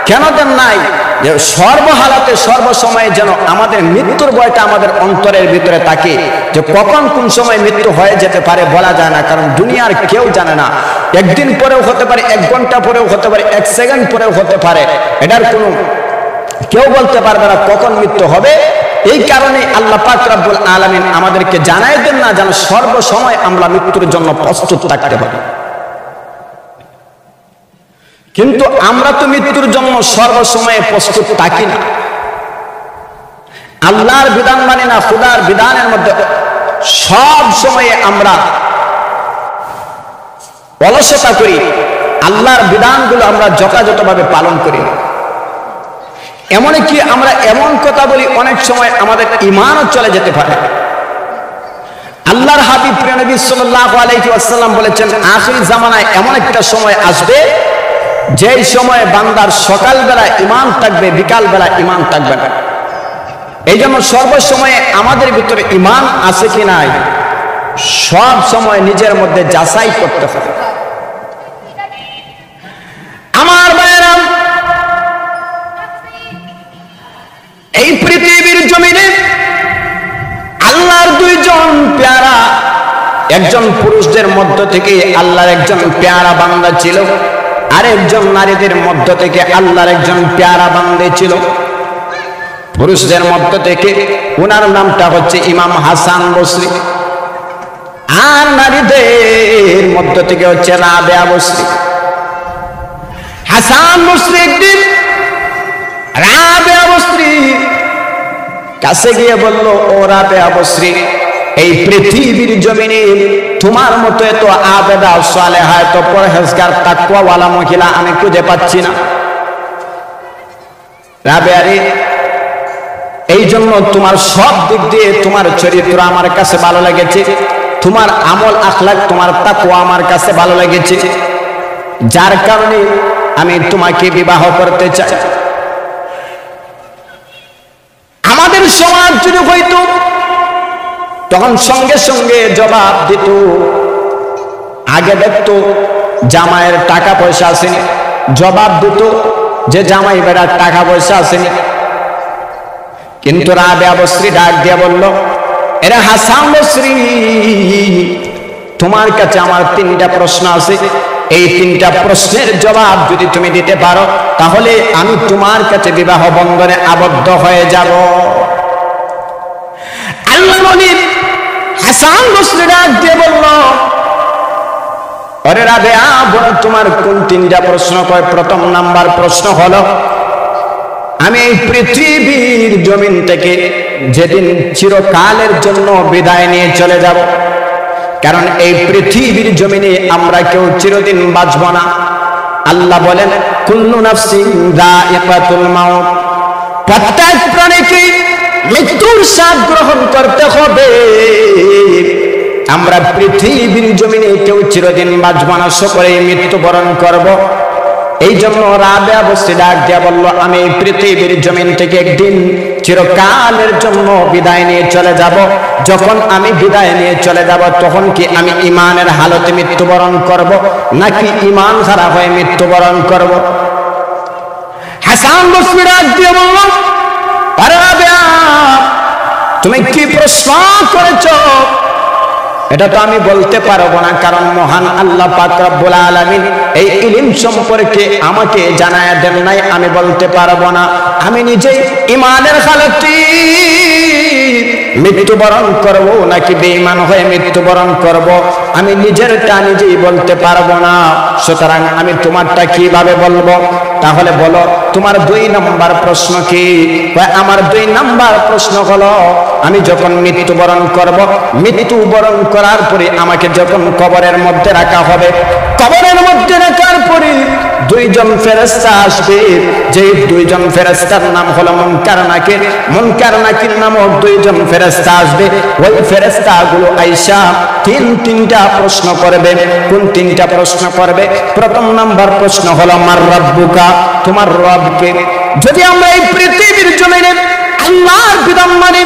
কেন দেন নাই? যে সর্বহালাতে সর্বসময়ে যেন আমাদের মৃত্যুর ভয়টা আমাদের অন্তরের ভিতরে থাকে, যে কখন কোন সময় মৃত্যু হয়ে যেতে পারে বলা যায় না। কারণ দুনিয়ার কেউ জানে না, একদিন পরেও হতে পারে, 1 ঘন্টা পরেও হতে পারে, 1 সেকেন্ড পরেও হতে পারে। এটার কোনো কেউ বলতে পারবে না কখন মৃত্যু হবে। এই কারণে আল্লাহ পাক রব্বুল আলামিন আমাদেরকে জানায় দেন না, যেন সর্বসময় আমরা মৃত্যুর জন্য প্রস্তুত থাকতে পারি। কিন্তু আমরা তো মৃত্যুর জন্য সর্বসময় প্রস্তুত থাকি না। আল্লাহর বিধান মানি না, খুদার বিধানের মধ্যে সব সময়ে আমরা অলসতা করি, আল্লাহর বিধানগুলো আমরা যথাযথভাবে পালন করি না। এমনকি আমরা এমন কথা বলি, অনেক সময় আমাদের ঈমানও চলে যেতে পারে। আল্লাহর হাবিব প্রিয় নবী সাল্লাল্লাহু আলাইহি ওয়াসাল্লাম বলেছেন, আখির জামানায় এমন একটা সময় আসবে, যেই সময় বান্দার সকালবেলা ঈমান থাকবে, বিকালবেলা ঈমান থাকবে না। এই জন্য সর্বসময়ে আমাদের ভিতরে ঈমান আছে কি নাই, সব সময় নিজের মধ্যে যাচাই করতে হবে। আমার ভাইয়েরা, এই পৃথিবীর জমিনে আল্লাহর 2 জন পেয়ারা, একজন পুরুষদের মধ্য থেকে আল্লাহর একজন পেয়ারা বান্দা ছিল, আরেকজন নারীদের মধ্য থেকে আল্লাহর একজন পেয়ারা বান্দা ছিল। পুরুষদের মধ্য থেকে ওনার নামটা হচ্ছে ইমাম হাসান বসরি, আর নারীদের মধ্য থেকে হচ্ছে রাবেয়া বসরি। হাসান বসরি একদিন রাবেয়া বসরি কাছে গিয়ে বলল, ও রাবেয়া বসরি, এই পৃথিবীর জমিনে তোমার মতো এত আবেদা সালেহা, এত পরহেজগার তাকওয়াওয়ালা মহিলা আমি খুঁজে পাচ্ছি না। রাবেয়া রে, এই জন্য তোমার সব দিক দিয়ে তোমার চরিত্র আমার কাছে ভালো লেগেছে, তোমার আমল আখলাক, তোমার তাকওয়া আমার কাছে ভালো লেগেছে, যার কারণে আমি তোমাকে বিবাহ করতে চাই। আমাদের সমাজ যদি হইতো তখন সঙ্গে সঙ্গে জবাব দিত, আগে দেখতো জামাইয়ের টাকা পয়সা আসেনি, জবাব দিত যে জামাই বেড়ার টাকা পয়সা আসেনি। কিন্তু রাবেয়া বসরি ডাক দিয়া বলল, এরে হাসান বসরি, তোমার কাছে আমার 3টা প্রশ্ন আছে, এই 3টা প্রশ্নের জবাব যদি তুমি দিতে পারো তাহলে আমি তোমার কাছে বিবাহ বন্ধনে আবদ্ধ হয়ে যাব। আল্লাহ নবী হাসান বসরি ডাক দিয়ে বলল, ওরে রাবেয়া, বলো তোমার কোন 3টা প্রশ্ন? কয়, প্রথম নাম্বার প্রশ্ন হলো, আমি এই পৃথিবীর জমিন থেকে যেদিন চিরকালের জন্য বিদায় নিয়ে চলে যাব, কারণ এই পৃথিবীর জমিনে আমরা কেউ চিরদিন বাঁচব না। আল্লাহ বলেন, কুল্লু নাফসিন যায়িকাতুল মাউত, প্রত্যেক প্রাণীকে মৃত্যুর স্বাদ গ্রহণ করতে হবে। আমরা পৃথিবীর জমিনে কেউ চিরদিন বাঁচব না, সকলেই মৃত্যুবরণ করব। এই জন্য রাবেয়া বসরি ডাক দিয়া বলল, আমি এই পৃথিবীর জমিন থেকে একদিন চিরকালের জন্য বিদায় নিয়ে চলে যাব। যখন আমি বিদায় নিয়ে চলে যাব তখন কি আমি ইমানের হালতে মৃত্যুবরণ করব নাকি ইমান খারাপ হয়ে মৃত্যুবরণ করব? হাসান বসরি ডাক দিয়া বলল, আরে রাবেয়া, তুমি কি প্রশ্ন করেছো এটা তো আমি বলতে পারবো না, কারণ মহান আল্লাহ পাক রব্বুল আলামিন এই ইলম সম্পর্কে আমাকে জানায়া দেন নাই, আমি বলতে পারবো না। আমি নিজেই ইমানের হালতে মৃত্যুবরণ করব নাকি বেঈমান হয়ে মৃত্যুবরণ করব আমি নিজেরটা নিজেই বলতে পারবো না। সুতরাং আমি তোমারটা কিভাবে বলবো? তাহলে বলো তোমার 2 নম্বর প্রশ্ন কি? আমার 2 নম্বর প্রশ্ন হলো, আমি যখন মৃত্যুবরণ করব, মৃত্যুবরণ করার পরে আমাকে যখন কবরের মধ্যে রাখা হবে, কবরের মধ্যে রাখার পরে 2 জন ফেরেশতা আসবে, যে 2 জন ফেরেশতার নাম হলো মুনকার নাকির। মুনকার নাকির নামক 2 জন ফেরেশতা আসবে। ওই ফেরেশতাগুলো আয়েশা 3টা প্রশ্ন করবে। কোন 3টা প্রশ্ন করবে? প্রথম নাম্বার প্রশ্ন হলো, মার রাব্বুকা, তোমার রব কে? যদি আমরা এই পৃথিবীর জমিনে আল্লাহর বিধান মানে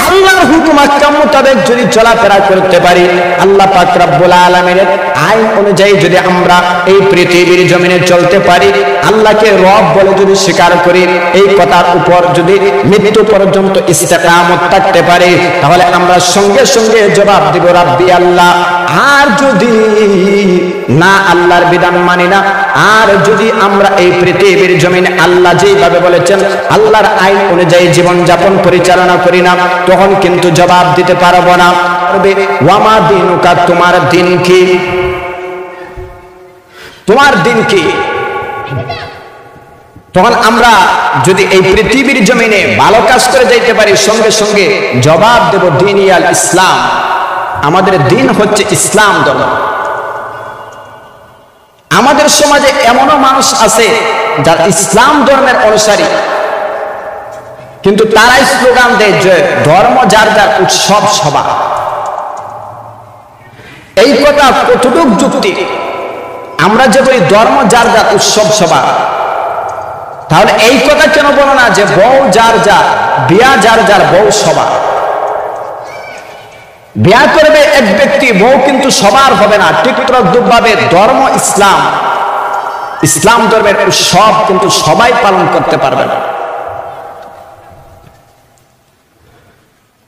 আল্লাহর হুকুম আহকাম মোতাবেক যদি চলাফেরা করতে পারি, আল্লাহ পাক রব্বুল আলামিনের আইন অনুযায়ী যদি আমরা এই পৃথিবীর জমিনে চলতে পারি, আল্লাহকে রব বলে যদি স্বীকার করি, এই কথার উপর যদি মৃত্যু পর্যন্ত ইস্তেকামত থাকতে পারি, তাহলে আমরা সঙ্গে সঙ্গে জবাব দিব রাব্বি আল্লাহ। আর যদি না আল্লাহর বিধান মানি না, আর যদি আমরা এই পৃথিবীর জমিনে আল্লাহ যেভাবে বলেছেন আল্লাহর আইন অনুযায়ী জীবন যাপন পরিচালনা করি না, তখন কিন্তু জবাব দিতে পারবো না। ওয়ামা দিনুকা, তোমার দিন কি? তোমার দিন কি? তখন আমরা যদি এই পৃথিবীর জমিনে ভালো কাজ করে যাইতে পারি, সঙ্গে সঙ্গে জবাব দেব দিনিয়াল ইসলাম, আমাদের দিন হচ্ছে ইসলাম ধর্ম। আমাদের সমাজে এমনও মানুষ আছে যারা ইসলাম ধর্মের অনুসারী, কিন্তু তারাই স্লোগান দেয় যে ধর্ম যার যার, উৎসব সভা। এই কথা কতটুক যুক্তি? আমরা যে বলি ধর্ম যার যার, উৎসব সভা, তাহলে এই কথা কেন বলো না যে বউ যার যার, বিয়া যার যার, বউ সভা? বিয়া করবে এক ব্যক্তি, বউ কিন্তু সবার হবে না। ঠিক তদ্রূপভাবে ধর্ম ইসলাম, ইসলাম ধর্মের উৎসব কিন্তু সবাই পালন করতে পারবে না।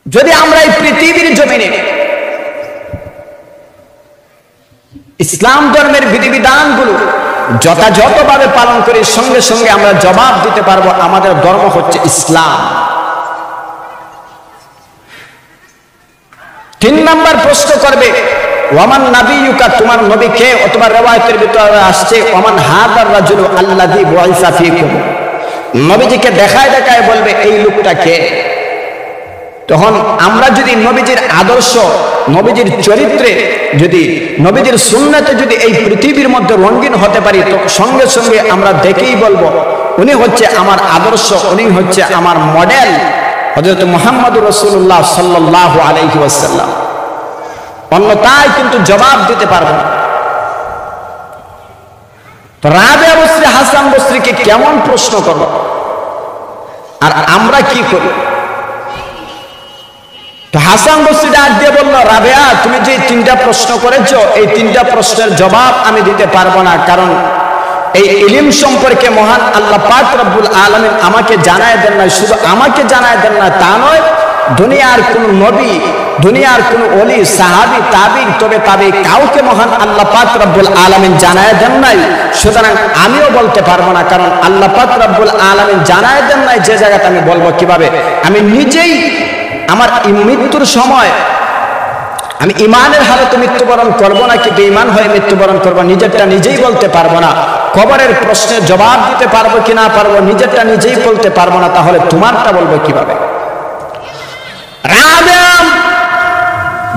যদি আমরা এই পৃথিবীর জমিনে ইসলাম ধর্মের বিধিবিধানগুলো যথাযথভাবে পালন করি, সঙ্গে সঙ্গে আমরা জবাব দিতে পারবো আমাদের ধর্ম হচ্ছে ইসলাম। 3 নম্বর প্রশ্ন করবে, ওয়ামান নাবিয়ুকা, তোমার নবী কে? অথবা riwayতের ভিতরে আসছে ওয়ামান হাদার রাজুলু আল্লাযী বুইসা ফীকুম, নবীজিকে দেখায় দেখায় বলবে এই লোকটা কে? তখন আমরা যদি নবীজির আদর্শ, নবীজির চরিত্রে, যদি নবীজির সুন্নাতে যদি এই পৃথিবীর মধ্যে রঙিন হতে পারি, তো সঙ্গে সঙ্গে আমরা দেখেই বলবো উনি হচ্ছে আমার আদর্শ, উনি হচ্ছে আমার মডেল হযরত মুহাম্মদুর রাসূলুল্লাহ সাল্লাল্লাহু আলাইহি ওয়াসাল্লাম। অন্যথায় কিন্তু জবাব দিতে পারবো না। তো রাবেয়া বসরি হাসান বসরিকে কেমন প্রশ্ন করব, আর আমরা কি করি? তো হাসান বসরি ডাক দিয়ে বলল, রাবেয়া তুমি যে তিনটা প্রশ্ন করেছো, এই তিনটা প্রশ্নের জবাব আমি দিতে পারবো না, কারণ এই ইলম সম্পর্কে মহান আল্লাহ পাক রব্বুল আলামিন আমাকে জানায় দেন না। শুধু আমাকে জানায় দেন না তা নয়, দুনিয়ার কোন নবী, দুনিয়ার কোন ওলি, সাহাবী, তাবিঈ, তবে তাবিঈ কাউকে মহান আল্লাহ পাক রব্বুল আলামিন জানায় দেন নাই। সুতরাং আমিও বলতে পারবো না, কারণ আল্লাহ পাক রব্বুল আলামিন জানায় দেন নাই যে জায়গাতে আমি বলবো কিভাবে? আমি নিজেই আমার মৃত্যুর সময় আমি ইমানের হালতে মৃত্যুবরণ করবো নাকি বেঈমান হয়ে মৃত্যুবরণ করবো, নিজেরটা নিজেই বলতে পারবো না। কবরের প্রশ্নের জবাব দিতে পারবো কি না পারবো, নিজেরটা নিজেই বলতে পারবো না, তাহলে তোমারটা বলবো কিভাবে? রাবেয়া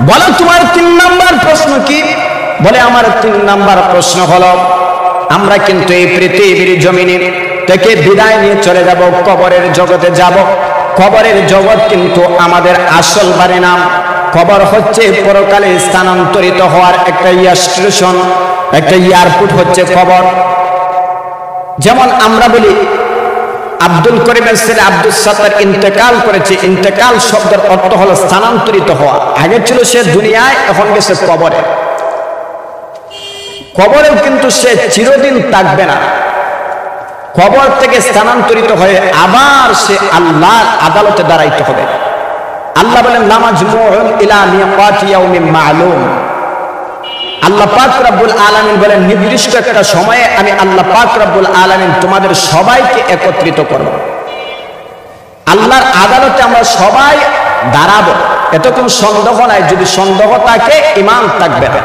বলো তোমার 3 নাম্বার প্রশ্ন কি? বলে আমার 3 নাম্বার প্রশ্ন হলো, আমরা কিন্তু এই পৃথিবীর জমিনে থেকে বিদায় নিয়ে চলে যাব, কবরের জগতে যাব। কবরের জগৎ কিন্তু আমাদের আসল বাড়ি না। কবর হচ্ছে পরকালে স্থানান্তরিত হওয়ার একটা স্টেশন, একটা এয়ারপোর্ট হচ্ছে কবর। যেমন আমরা বলি আব্দুল করিমের ছেলে আব্দুল সাত্তার ইন্তেকাল করেছে, ইন্তেকাল শব্দের অর্থ হলো স্থানান্তরিত হওয়া। আগে ছিল সে দুনিয়ায়, এখন গেছে কবরে। কবরেও কিন্তু সে চিরদিন থাকবে না, কবর থেকে স্থানান্তরিত হয়ে আবার সে আল্লাহর আদালতে দাঁড়াইতে হবে। আল্লাহ বলেন লামাজমুউন ইলা মিকাতি ইয়াউমিন মা'লুম। আল্লাহ পাক রব্বুল আলামিন বলেন নির্দিষ্ট একটা সময়ে আমি আল্লাহ পাক রব্বুল আলামিন তোমাদের সবাইকে একত্রিত করব। আল্লাহর আদালতে আমরা সবাই দাঁড়াবো, এত কোনো সন্দেহ নাই। যদি সন্দেহ থাকে ঈমান থাকবে না।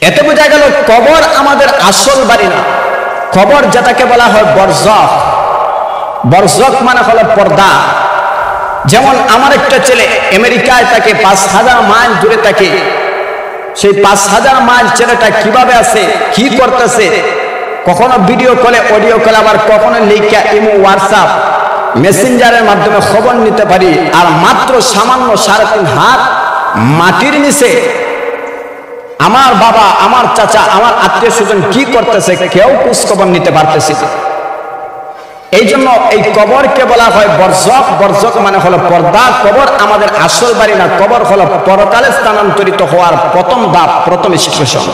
এতে বোঝা গেল কবর আমাদের আসল বাড়ি না। কবর যেটাকে বলা হয় বরজখ, বরজখ মানে হলো পর্দা। যেমন আমার একটা ছেলে আমেরিকায় থাকে, 5000 মাইল দূরে থাকে। সেই 5000 মাইল ছেলেটা কিভাবে আছে, কি করতেছে, কখনো ভিডিও কলে, অডিও কলে, আবার কখনো লিখা ইমো, হোয়াটসঅ্যাপ, মেসেঞ্জারের মাধ্যমে খবর নিতে পারি। আর মাত্র সামান্য 3.5 হাত মাটির নিচে আমার বাবা, আমার চাচা, আমার আত্মীয় স্বজন কি করতেছে কেউ খোঁজ খবর নিতে পারতেছে। এই জন্য এই কবরকে বলা হয় বরজখ। বরজখ মানে হলো পর্দা। কবর আমাদের আসল বাড়ি না, কবর হলো পরকালে স্থানান্তরিত হওয়ার প্রথম ধাপ, প্রথম স্টেশন।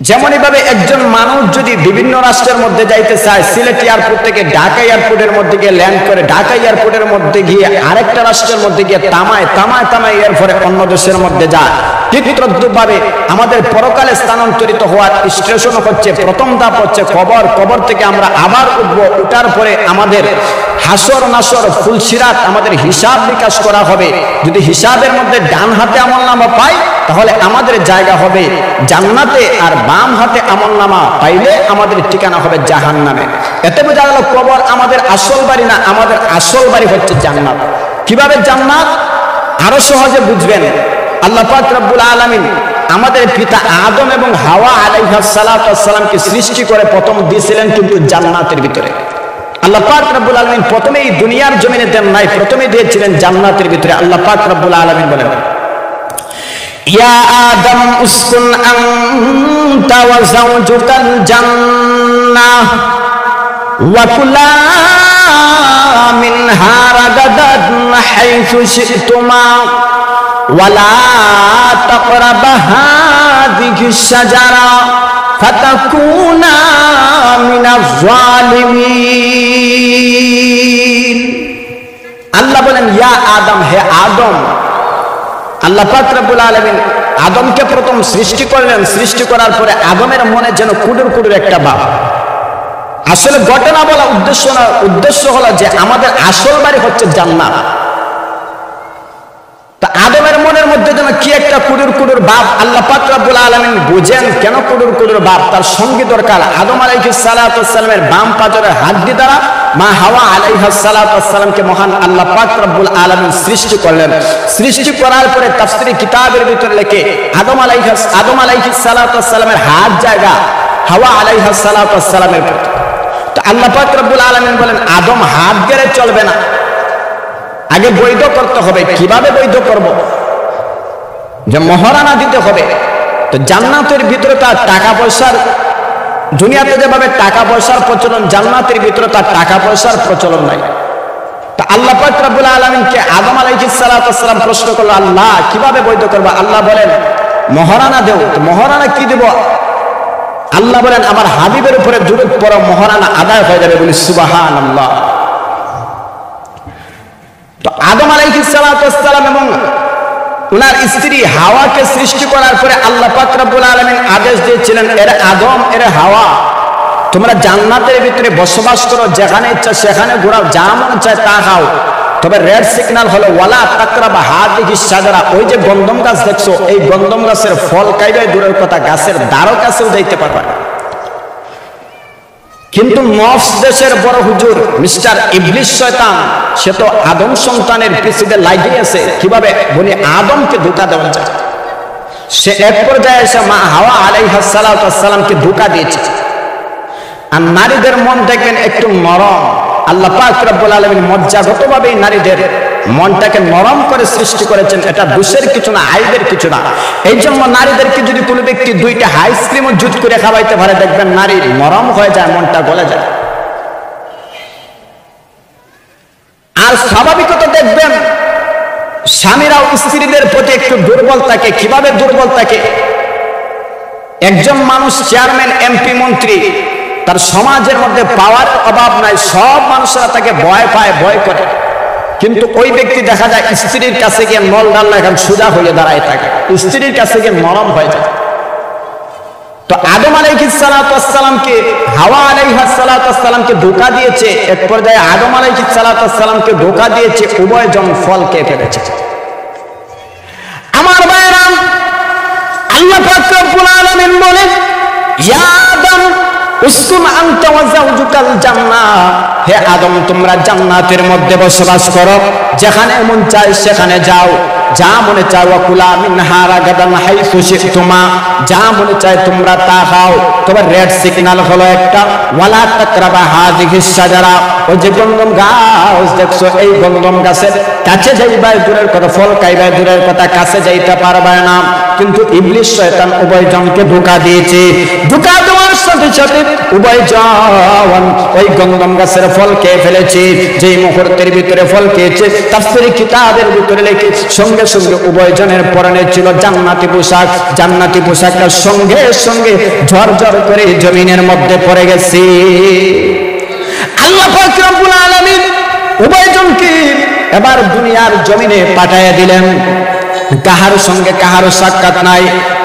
যেমন এইভাবে একজন মানুষ যদি বিভিন্ন রাষ্ট্রের মধ্যে যাইতে চায়, সিলেট এয়ারপোর্ট থেকে ঢাকা এয়ারপোর্টের মধ্যে গিয়ে ল্যান্ড করে, ঢাকা এয়ারপোর্টের মধ্যে গিয়ে আরেকটা রাষ্ট্রের মধ্যে গিয়ে থামায় এরপরে অন্য দেশের মধ্যে যায়, ঠিক তদ্রূপভাবে আমাদের পরকালে স্থানান্তরিত হওয়ার স্টেশন হচ্ছে, প্রথম ধাপ হচ্ছে কবর। কবর থেকে আমরা আবার উঠবো, উঠার পরে আমাদের হাসর নাসর ফুলসিরাত, আমাদের হিসাব বিকাশ করা হবে। যদি হিসাবের মধ্যে ডান হাতে আমলনামা পাই তাহলে আমাদের জায়গা হবে জান্নাতে, আর বাম হাতে আমলনামা পাইলে আমাদের ঠিকানা হবে জাহান্নামে। এতে বোঝা গেল কবর আমাদের আসল বাড়ি না, আমাদের আসল বাড়ি হচ্ছে জান্নাত। কিভাবে জান্নাত আরো সহজে বুঝবেন, আল্লাহ পাক রব্বুল আলামিন আমাদের পিতা আদম এবং হাওয়া আলাইহিস সালাতু ওয়াস সালামকে সৃষ্টি করে প্রথম দিয়েছিলেন কিন্তু জান্নাতের ভিতরে। আল্লাহ পাক রব্বুল আলামিন প্রথমেই দুনিয়ার জমিনে দেন নাই, প্রথমে দিয়েছিলেন জান্নাতের ভিতরে। আল্লাহ পাক রব্বুল আলামিন বলেন, ইয়া আদম উসকুন আনতা ওয়া যাওজুকাল জান্নাহ ওয়া কুলা মিনহা রাগাদান হাইসু শি'তুমা ওয়ালা তাকরাবা হাযিহিশ শাজারা ফাতাকুনা মিনাজ জালিমিন। আল্লাহ বলেন ইয়া আদম, হে আদম। আল্লাহ পাক রব্বুল আলামিন আদমকে প্রথম সৃষ্টি করলেন। সৃষ্টি করার পরে আদমের মনে যেন কুডুর কুডুর একটা ভাব। আসলে ঘটনা বলা উদ্দেশ্য না, উদ্দেশ্য হলো যে আমাদের আসল বাড়ি হচ্ছে জান্নাত। তা আদমের মনের মধ্যে যেন কি একটা কুডুর কুডুর ভাব আল্লাহ পাক রব্বুল আলামিন বুঝেন কেন কুডুর কুডুর ভাব, তার সঙ্গী দরকার। আদম আলাইহিস সালাতু ওয়াসসালামের বাম পাজরের হাড্ডি দ্বারা মা হাওয়া আলাইহিস সালাতু ওয়াসসালামকে মহান আল্লাহ পাক রব্বুল আলামিন সৃষ্টি করলেন। সৃষ্টি করার পরে তাফসীরে কিতাবের ভিতরে লেখে আদম আলাইহিস সালাতু ওয়াসসালামের হাত জায়গা হাওয়া আলাইহিস সালাতু ওয়াসসালামের প্রতি। তো আল্লাহ পাক রব্বুল আলামিন বলেন আদম হাত গেড়ে চলবে না, আগে বৈধ করতে হবে। কিভাবে বৈধ করব? যে মহারানা দিতে হবে। তো জান্নাতের ভিতরে তার টাকা পয়সার, দুনিয়াতে যেভাবে টাকা পয়সার প্রচলন, জান্নাতের ভিতরে তার টাকা পয়সার প্রচলন নাই। তা আল্লাহ পাক রব্বুল আলামিনকে আদম আলাইহিস সালাতু ওয়াসসালাম প্রশ্ন করলো, আল্লাহ কিভাবে বৈধ করবা? আল্লাহ বলেন মহারানা দেও। তো মহারানা কি দেব? আল্লাহ বলেন আমার হাবিবের উপরে দুরূদ পড়ো, মহারানা আদায় হয়ে যাবে। বলি সুবহানাল্লাহ। তো আদম আলাইহিস সালাতু ওয়াসসালাম এবং উনার স্ত্রী হাওয়াকে সৃষ্টি করার পরে আল্লাহ পাক রব্বুল আলামিন আদেশ দিয়েছিলেন, এর আদম এর হাওয়া তোমরা জান্নাতের ভিতরে বসবাস করো, যেখানে ইচ্ছা সেখানে ঘোরাও, যা মন চায় তা খাও। তবে রেড সিগন্যাল হলো ওয়ালা তাকরাবা হাদিহিস শাজারা। ওই যে গন্ধম গাছ দেখছো, এই গন্ধম গাছের ফল খাইবে দূরের কথা, গাছের দ্বারও কাছেও যাইতে পারবে না। কিন্তু নফস দেশের বড় হুজুর মিস্টার ইবলিস শয়তান, সে তো আদম সন্তানের পিছনে লাগিয়ে আছে কিভাবে বনি আদমকে ধোঁকা দেওয়া যায়। সে এক পর্যায়ে এসে মা হাওয়া আলাইহিস সালাতু ওয়াসসালামকে ধোঁকা দিয়েছে। আর নারীদের মন দেখবেন একটু নরম। আল্লাহ পাক রব্বুল আলামিন মজ্জাগতভাবে নারীদের মনটাকে নরম করে সৃষ্টি করেছেন। এটা দোষের কিছু না, আইবের কিছু না। এই জন্য নারীদেরকে যদি কোনো ব্যক্তি দুইটা আইসক্রিমও জুত করে খাওয়াইতে পারে, দেখবেন নারী নরম হয়ে যায়, মনটা গলে যায়। আর স্বাভাবিকতা দেখবেন স্বামীরাও স্ত্রীদের প্রতি একটু দুর্বল থাকে। কিভাবে দুর্বল থাকে? একজন মানুষ চেয়ারম্যান, এমপি, মন্ত্রী, তার সমাজের মধ্যে পাওয়ার অভাব নাই, সব মানুষরা তাকে ভয় পায়, ভয় করে। কিন্তু ওই ব্যক্তি দেখা যায় স্ত্রীর কাছে গিয়ে নল ডাল্লা এখন সোজা হয়ে দাঁড়ায় থাকে, স্ত্রীর কাছে গিয়ে নরম হয়ে যায়। তো আদম আলাইহিস সালাতু ওয়াসসালামকে হাওয়া আলাইহিস সালাতু ওয়াসসালামকে ধোঁকা দিয়েছে। এক পর্যায়ে আদম আলাইহিস সালাতু ওয়াসসালামকে ধোঁকা দিয়েছে, উভয়জন ফল খেয়ে ফেলেছে। আমার ভাইরা, আল্লাহ পাক রব্বুল আলামিন বলেন ইয়া আদম উসকুন আনতা ওয়া যাওজুকাল জান্নাহ। হে আদম তোমরা জান্নাতের মধ্যে বসবাস করো, যেখানে মন চায় সেখানে যাও, যা মনে চায় ওয়া কুলা মিনহা রাগাদান হাইসু শিতুমা, যা মনে চায় তোমরা তা খাও। তবে রেড সিগন্যাল হলো একটা, ওয়ালা তাকরাবা হাযিহিস শাজারা। ওই যে গন্ধম গাছ দেখছো, এই গন্ধম গাছের কাছে যাইবা দূরের কথা, ফল খাইবা দূরের কথা, কাছে যাইতে পারবে না। কিন্তু ইবলিস শয়তান উভয়জনকে ধোঁকা দিয়েছে। ধোঁকা দেওয়ার সাথে সাথে উভয়জন ওই গন্ধম গাছের ফল খেয়ে ফেলেছে। যেই মুহূর্তের ভিতরে ফল খেয়েছে, তাফসীরে কিতাবের ভিতরে লেখে সঙ্গে সঙ্গে উভয়জনের পরনে ছিল জান্নাতি পোশাক। জান্নাতি পোশাকটা সঙ্গে সঙ্গে ঝরঝর করে জমিনের মধ্যে পড়ে গেছে। আল্লাহ পাক রব্বুল আলামিন উভয়জনকে এবার দুনিয়ার জমিনে পাঠাইয়া দিলেন। কাহার সঙ্গে কাহারও সাক্ষাৎ নাই।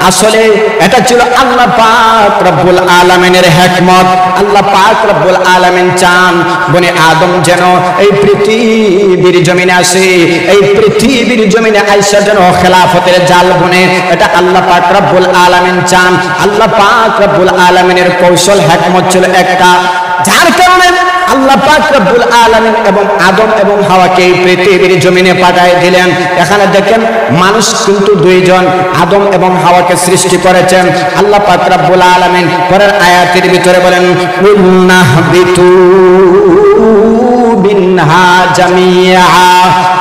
আসলে এটা ছিল আল্লাহ পাক রব্বুল আলামিনের হিকমত। আল্লাহ পাক রব্বুল আলামিন চান বনি আদম যেন এই পৃথিবীর জমিনে আসে, এই পৃথিবীর জমিনে আইসা যেন খেলাফতের জাল বুনে। এটা আল্লাহ পাক রব্বুল আলামিন চান। আল্লাহ পাক রব্বুল আলামিনের কৌশল হিকমত ছিল একটা, যার কারণে আল্লাহ পাক রব্বুল আলামিন এবং আদম এবং হাওয়াকে পৃথিবীর জমিনে পাঠিয়ে দিলেন। এখানে দেখেন মানুষ কিন্তু দুইজন, আদম এবং হাওয়াকে সৃষ্টি করেছেন আল্লাহ পাক রব্বুল আলামিন। পরের আয়াতের ভিতরে বলেন কুন্নাহবিতু বিনহা জামিআ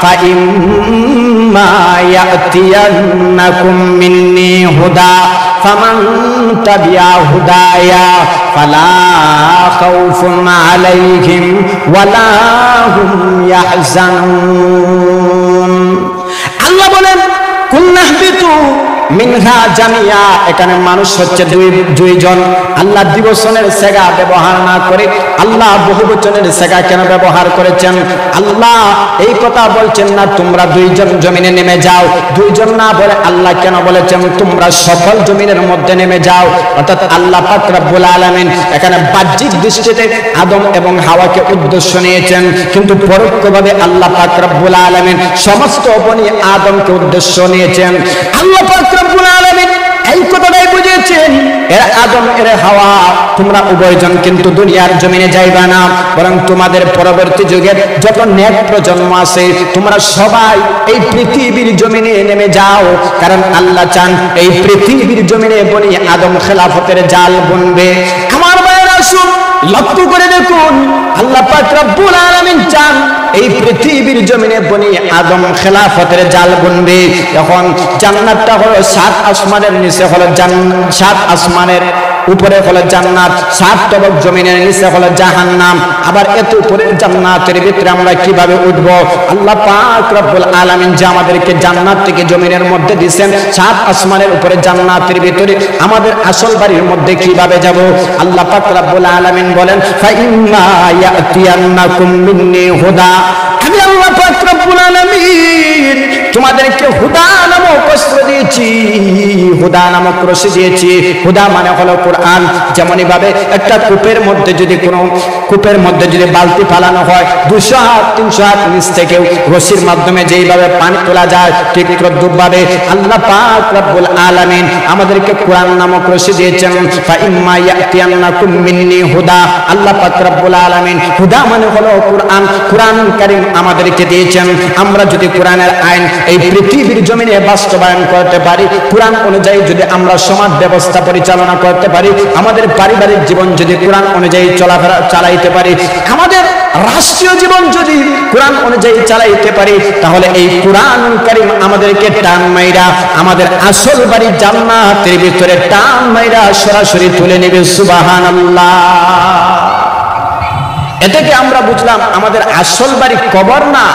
ফাইম্মা ইয়াতিয়ান্নাকুম মিন্নি হুদা ফামান তাবিআ হুদায়া ফালা খাউফুন আলাইহিম ওয়ালা হুম ইয়াহজানুন। আল্লাহ বলেন কুন্নাহবিতু, মিনহা জামিয়া, এখানে মানুষ হচ্ছে দুইজন। আল্লাহ দ্বিবচনের সেগা ব্যবহার না করে আল্লাহ বহুবচনের সেগা কেন ব্যবহার করেছেন? আল্লাহ এই কথা বলছেন না তোমরা দুইজন জমিনে নেমে যাও, দুইজন না বলে আল্লাহ কেন বলেছেন তোমরা সকল জমিনের মধ্যে নেমে যাও? অর্থাৎ আল্লাহ পাক রব্বুল আলামিন এখানে বাহ্যিক দৃষ্টিতে আদম এবং হাওয়াকে উদ্দেশ্য নিয়েছেন, কিন্তু পরোক্ষভাবে আল্লাহ পাক রব্বুল আলামিন সমস্ত বনি আদমকে উদ্দেশ্য নিয়েছেন। আল্লাহ পাক রব্বুল আলামিন এই কথাটাই বুঝিয়েছেন, এরা আদম এরা হাওয়া তোমরা উভয়জন কিন্তু দুনিয়ার জমিনে যাইবা না, বরং তোমাদের পরবর্তী যুগের যত নেক প্রজন্ম আছে তোমরা সবাই এই পৃথিবীর জমিনে নেমে যাও। কারণ আল্লাহ চান এই পৃথিবীর জমিনে বনি আদম খেলাফতের জাল বুনবে। আমার ভাইয়েরা আসুন লক্ষ্য করে দেখুন, আল্লাহ পাক রব্বুল আলামিন চান এই পৃথিবীর জমিনে বনি আদম খেলাফতের জাল বুনবে। এখন জান্নাতটা হলো 7 আসমানের নিচে হলো সাত আসমানের উপরে হলো জান্নাত, 7 তবক জমিনের নিচে হলো জাহান্নাম। আবার এত উপরে জান্নাতের ভিতরে আমরা কিভাবে উঠব? আল্লাহ পাক রব্বুল আলামিন যে আমাদেরকে জান্নাত থেকে জমিনের মধ্যে দিবেন, 7 আসমানের উপরে জান্নাতের ভিতরে আমাদের আসল বাড়ির মধ্যে কিভাবে যাব? আল্লাহ পাক রব্বুল আলামিন বলেন ফাইম্মা ইয়াতিয়ান্নাকুম মিন্নি হুদা, আমি আল্লাহ পাক রব্বুল আলামিন তোমাদেরকে হুদা নামক অস্ত্র দিয়েছি, হুদা নামক রশি দিয়েছি। হুদা মানে হলো কোরআন। যেমনই ভাবে একটা কূপের মধ্যে যদি বালতি ফালানো হয় 200 হাত 300 হাত নিচ থেকে রশির মাধ্যমে যেইভাবে পানি তোলা যায়, ঠিক তদ্রূপভাবে আল্লাহ পাক রব্বুল আলামিন আমাদেরকে কোরআন নামক রশি দিয়েছেন। ফাইম্মা ইয়াতিয়ান্নাকুম মিন্নি হুদা, আল্লাহ পাক রব্বুল আলামিন হুদা মানে হলো কোরআন, কোরআন কারীম আমাদেরকে দিয়েছেন। আমরা যদি কোরআনের আইন এই পৃথিবীর জমিনে বাস্তবায়ন করতে পারি, কোরআন অনুযায়ী যদি আমরা সমাজ ব্যবস্থা পরিচালনা করতে পারি, আমাদের পারিবারিক জীবন যদি কোরআন অনুযায়ী চলাফেরা চালাইতে পারি, আমাদের রাষ্ট্রীয় জীবন যদি কোরআন অনুযায়ী চালাইতে পারি, তাহলে এই কোরআন কারীম আমাদেরকে টান মাইরা আমাদের আসল বাড়ি জান্নাতের ভিতরে টান মাইরা সরাসরি তুলে নেবে। সুবহানাল্লাহ। এটাকে আমরা বুঝলাম আমাদের আসল বাড়ি কবর না,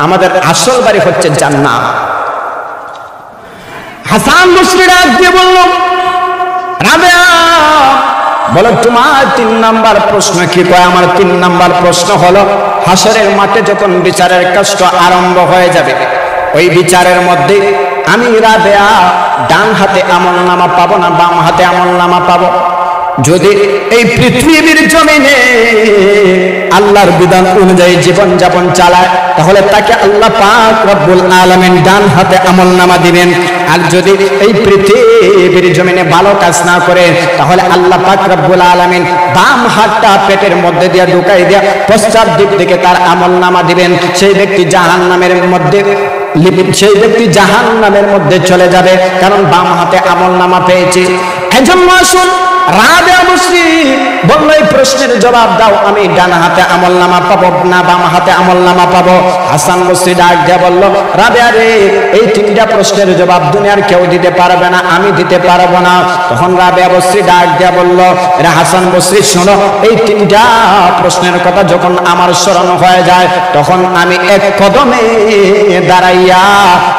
আমাদের আসল বাড়ি হচ্ছে জান্নাত। হাসান বসরি ডাক দিয়ে বলল, রাবেয়া বলো তোমার 3 নাম্বার প্রশ্ন কি? কয় আমার 3 নাম্বার প্রশ্ন হলো হাসরের মাঠে যখন বিচারের কষ্ট আরম্ভ হয়ে যাবে, ওই বিচারের মধ্যে আমি রাবেয়া ডান হাতে আমলনামা পাবো না বাম হাতে আমলনামা পাবো? যদি এই পৃথিবীর জমিনে আল্লাহর বিধান অনুযায়ী জীবন যাপন চালায়, তাহলে তাকে আল্লাহ পাক রব্বুল আলামিন ডান হাতে আমলনামা দিবেন। আর যদি এই পৃথিবীর জমিনে ভালো কাজ না করে, তাহলে আল্লাহ পাক রব্বুল আলামিন বাম হাতটা পেটের মধ্যে দিয়ে ঢুকাই দিয়া পশ্চাৎ দিক থেকে তার আমলনামা দিবেন। সেই ব্যক্তি জাহান্নামের মধ্যে চলে যাবে, কারণ বাম হাতে আমলনামা পেয়েছে। এজন্য আসুন রাবেয়া বসরি বলল, এই প্রশ্নের জবাব দাও, আমি ডান হাতে আমলনামা পাবো না বাম হাতে আমলনামা পাবো? হাসান বসরি ডাক দিয়ে বলল, রাবেয়া রে, এই 3টা প্রশ্নের জবাব দুনিয়ার কেউ দিতে পারবে না, আমি দিতে পারবো না। তখন রাবেয়া বসরি ডাক দিয়ে বলল, রে হাসান বসরি শোনো, এই 3টা প্রশ্নের কথা যখন আমার স্মরণ হয়ে যায়, তখন আমি এক কদমে দাঁড়াইয়া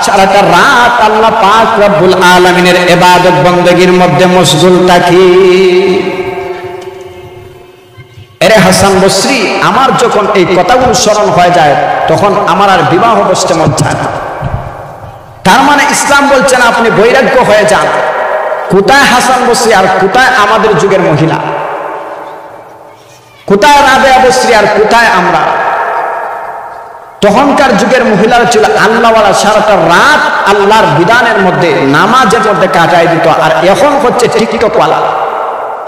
সারাটা রাত আল্লাহ পাক রব্বুল আলামিনের ইবাদত বندگির মধ্যে মশগুল থাকি। এরে হাসান বসরি, আমার যখন এই কথাগুলো স্মরণ হয়ে যায়, তখন আমার আর বিবাহ বসতে মন চায় না। তার মানে ইসলাম বলছে না আপনি বৈরাগ্য হয়ে যান। কোথায় হাসান বসরি আর কোথায় আমাদের যুগের মহিলা? কোথায় রাবেয়া বসরি আর কোথায় আমরা? তখনকার যুগের মহিলারা ছিল আল্লাহওয়ালা, সারাটা রাত আল্লাহর বিধানের মধ্যে নামাজের মধ্যে কাটাই দিত। আর এখন হচ্ছে টিকটকওয়ালা,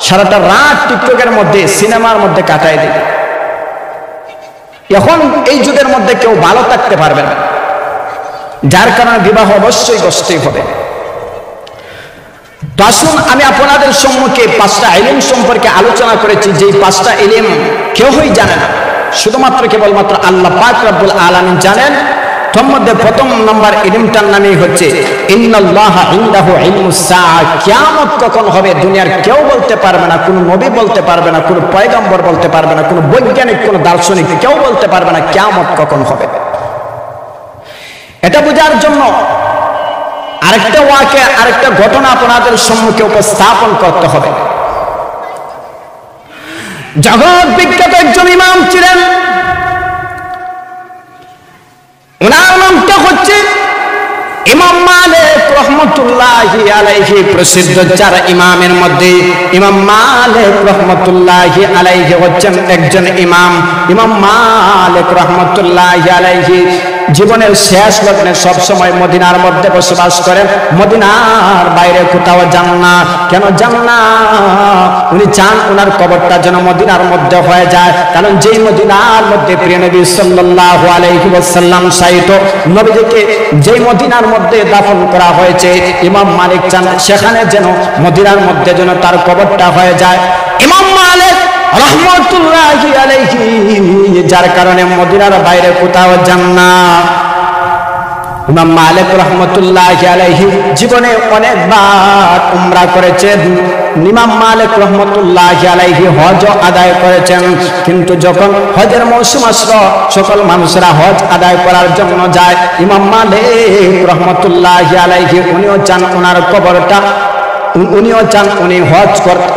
সারাটা রাত টিকটকের মধ্যে সিনেমার মধ্যে কাটাই দিত। এখন এই যুগের মধ্যে কেউ ভালো থাকতে পারবে না, যার কারণে বিবাহ অবশ্যই বসতেই হবে। তো আসুন আমি আপনাদের সম্মুখে 5টা ইলম সম্পর্কে আলোচনা করেছি, যে 5টা ইলম কেউই জানে না, শুধুমাত্র কেবলমাত্র আল্লাহ পাক রব্বুল আলামিন জানেন। তার মধ্যে প্রথম নম্বর ইলমটার নামই হচ্ছে ইন্নাল্লাহা ইনদাহু ইলমুস সাআ। কিয়ামত কখন হবে দুনিয়ার কেউ বলতে পারবে না, কোনো নবী বলতে পারবে না, কোনো পয়গম্বর বলতে পারবে না, কোনো বৈজ্ঞানিক, কোনো দার্শনিক কেউ বলতে পারবে না কিয়ামত কখন হবে। এটা বোঝার জন্য আরেকটা ওয়াকিয়া, আরেকটা ঘটনা আপনাদের সম্মুখে উপস্থাপন করতে হবে। জগৎ বিখ্যাত একজন ইমাম ছিলেন, ওনার নামটা হচ্ছে ইমাম মালিক রহমতুল্লাহি আলাইহি। প্রসিদ্ধ চার ইমামের মধ্যে ইমাম মালিক রহমতুল্লাহি আলাইহি হচ্ছেন একজন ইমাম। ইমাম মালিক রহমতুল্লাহি আলাইহি জীবনের শেষ লগ্নে সবসময় মদিনার মধ্যে বসবাস করেন, মদিনার বাইরে কোথাও যান না। কেন যান না? উনি চান ওনার কবরটা যেন মদিনার মধ্যে হয়ে যায়, কারণ যেই মদিনার মধ্যে প্রিয় নবী সাল্লাল্লাহু আলাইহি ওয়াসাল্লাম শায়িত, নবীজিকে যেই মদিনার মধ্যে দাফন করা হয়েছে, ইমাম মালিক চান সেখানে যেন মদিনার মধ্যে যেন তার কবরটা হয়ে যায়। ইমাম মালিক রহমতুল্লাহি আলাইহি যার কারণে মদিনার বাইরে কোথাও যান না। ইমাম মালিক রহমতুল্লাহি আলাইহি জীবনে অনেকবার উমরা করেছেন। ইমাম মালিক রহমতুল্লাহি আলাইহি হজ আদায় করেছেন, কিন্তু যখন হজের মৌসুম আসলো সকল মানুষেরা হজ আদায় করার জন্য যায়, ইমাম মালিক রহমতুল্লাহি আলাইহি উনিও চান ওনার কবরটা, উনিও চান উনি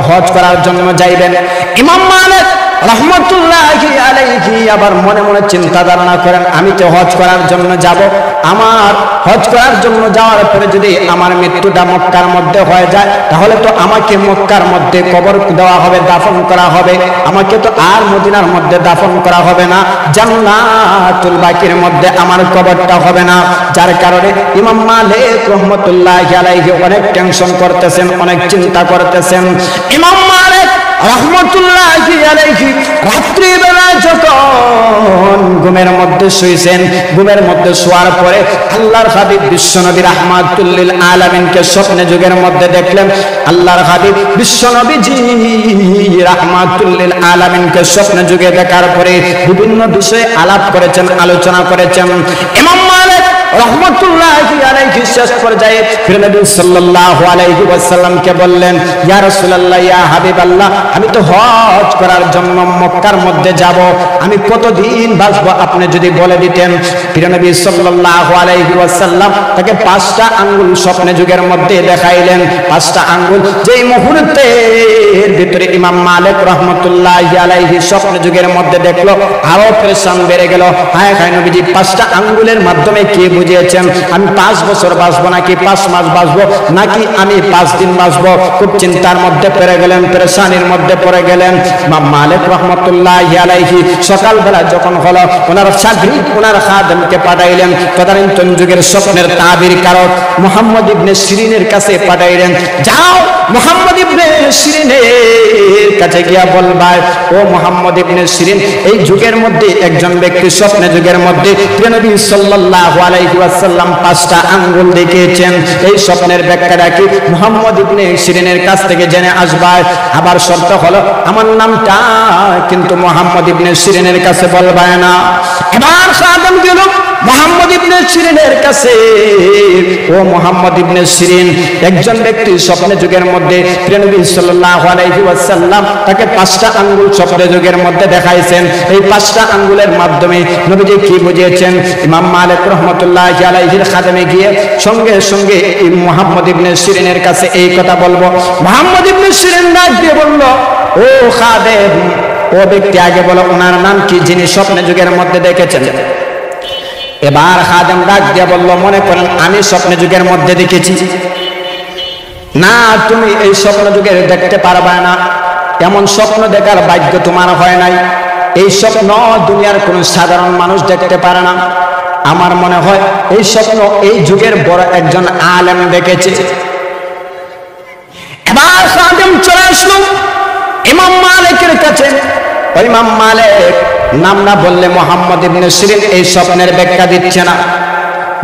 হজ করার জন্য যাইবেন। ইমাম মালিক রহমতুল্লাহি আলাইহি আবার মনে মনে চিন্তা ধারণা করেন, আমি তো হজ করার জন্য যাব, আমার হজ করার জন্য যাওয়ার পরে যদি আমার মৃত্যুটা মক্কার মধ্যে হয়ে যায়, তাহলে তো আমাকে মক্কার মধ্যে কবর দেওয়া হবে, দাফন করা হবে, আমাকে তো আর মদিনার মধ্যে দাফন করা হবে না, জান্নাতুল বাকির মধ্যে আমার কবরটা হবে না। যার কারণে ইমাম মালিক রহমতুল্লাহি আলাইহি অনেক টেনশন করতেছেন, অনেক চিন্তা করতেছেন। ইমাম মালিক রহমতুল্লাহি আলাইহি রাত্রিবেলা যখন ঘুমের মধ্যে শুয়েছেন, ঘুমের মধ্যে শোয়ার পরে আল্লাহর হাবিব বিশ্বনবী রাহমাতুল লিল আলামিনকে স্বপ্নে যুগের মধ্যে দেখলেন। আল্লাহর হাবিব বিশ্বনবীজি রাহমাতুল লিল আলামিনকে স্বপ্নে যুগে দেখার পরে বিভিন্ন বিষয়ে আলাপ করেছেন, আলোচনা করেছেন। ইমাম মালিক রহমতুল্লাহি আলাইহি শেষ পর্যায়ে নবী সাল্লাল্লাহু আলাইহি ওয়াসাল্লামকে বললেন, ইয়া রাসূলুল্লাহ, ইয়া হাবিবাল্লাহ, আমি তো হজ করার জন্য মক্কার মধ্যে যাব, আমি কতদিন বাঁচবো আপনি যদি বলে দিতেন। নবী সাল্লাল্লাহু আলাইহি ওয়াসাল্লাম তাকে 5টা আঙ্গুল স্বপ্নে যুগের মধ্যে দেখাইলেন। 5টা আঙ্গুল যেই মুহূর্তের ভিতরে ইমাম মালিক রহমতুল্লাহি আলাইহি স্বপ্নে যুগের মধ্যে দেখলো, আরো পেরেশান বেড়ে গেল। হায় হায়, নবীজি 5টা আঙ্গুলের মাধ্যমে কি বুঝিয়েছেন? আমি 5 বছর বাঁচবো নাকি 5 মাস বাঁচবো নাকি আমি 5 দিন বাঁচবো? খুব চিন্তার মধ্যে পড়ে গেলেন, পেরেশানির মধ্যে পড়ে গেলেন। ইমাম মালিক রহমতুল্লাহি আলাইহি সকালবেলা যখন হলো, ওনার শাগরিদ ওনার খাদেমকে পাঠাইলেন, তদানীন্তন যুগের স্বপ্নের তাবির কারক মুহাম্মদ ইবনে সিরিনের কাছে পাঠাইলেন, যাও মুহাম্মদ ইবনে সিরিনের কাছে গিয়া বলবা, ও মুহাম্মদ ইবনে সিরিন, এই যুগের মধ্যে একজন ব্যক্তি স্বপ্নে যুগের মধ্যে নবী সাল্লাল্লাহু আলাইহি ওয়াসাল্লাম 5টা আঙ্গুল দেখিয়েছেন, এই স্বপ্নের ব্যাখ্যাটা কি মুহাম্মদ ইবনে সিরিনের কাছ থেকে জেনে আসবা। আবার শর্ত হলো আমার নামটা কিন্তু মুহাম্মদ ইবনে সিরিনের কাছে বলবা না। এবার খাদেম গেল মুহাম্মদ ইবনে সিরিনের কাছে, ও মুহাম্মদ ইবনে সিরিন, একজন ব্যক্তি স্বপ্নে যুগের মধ্যে নবী সাল্লাল্লাহু আলাইহি ওয়াসাল্লাম তাকে 5টা আঙ্গুল স্বপ্নে যুগের মধ্যে দেখাইছেন, এই 5টা আঙ্গুলের মাধ্যমে নবীজি কি বুঝিয়েছেন? ইমাম মালিক রহমতুল্লাহি আলাইহির খাদেমে গিয়ে সঙ্গে সঙ্গে মুহাম্মদ ইবনে সিরিনের কাছে এই কথা বলবো। মুহাম্মদ ইবনে সিরিন ডাক দিয়ে বলল, ও খাদেম, ও ব্যক্তি আগে বলো ওনার নাম কি যিনি স্বপ্নে যুগের মধ্যে দেখেছেন। এবার খাদেম ডাক দিয়ে বলল, মনে করেন আমি স্বপ্নে যুগের মধ্যে দেখেছি। না, তুমি এই স্বপ্ন যুগে দেখতে পারবা না, এমন স্বপ্ন দেখার ভাগ্য তোমার হয় নাই। এই স্বপ্ন দুনিয়ার কোন সাধারণ মানুষ দেখতে পারে না। আমার মনে হয় এই স্বপ্ন এই যুগের বড় একজন আলেম দেখেছে। এবার খাদেম চলে আসলো ইমাম মালিকের কাছে। ওই ইমাম মালিক নাম না বললে মুহাম্মদ ইবনে সিরিন এই স্বপ্নের ব্যাখ্যা দিচ্ছে না।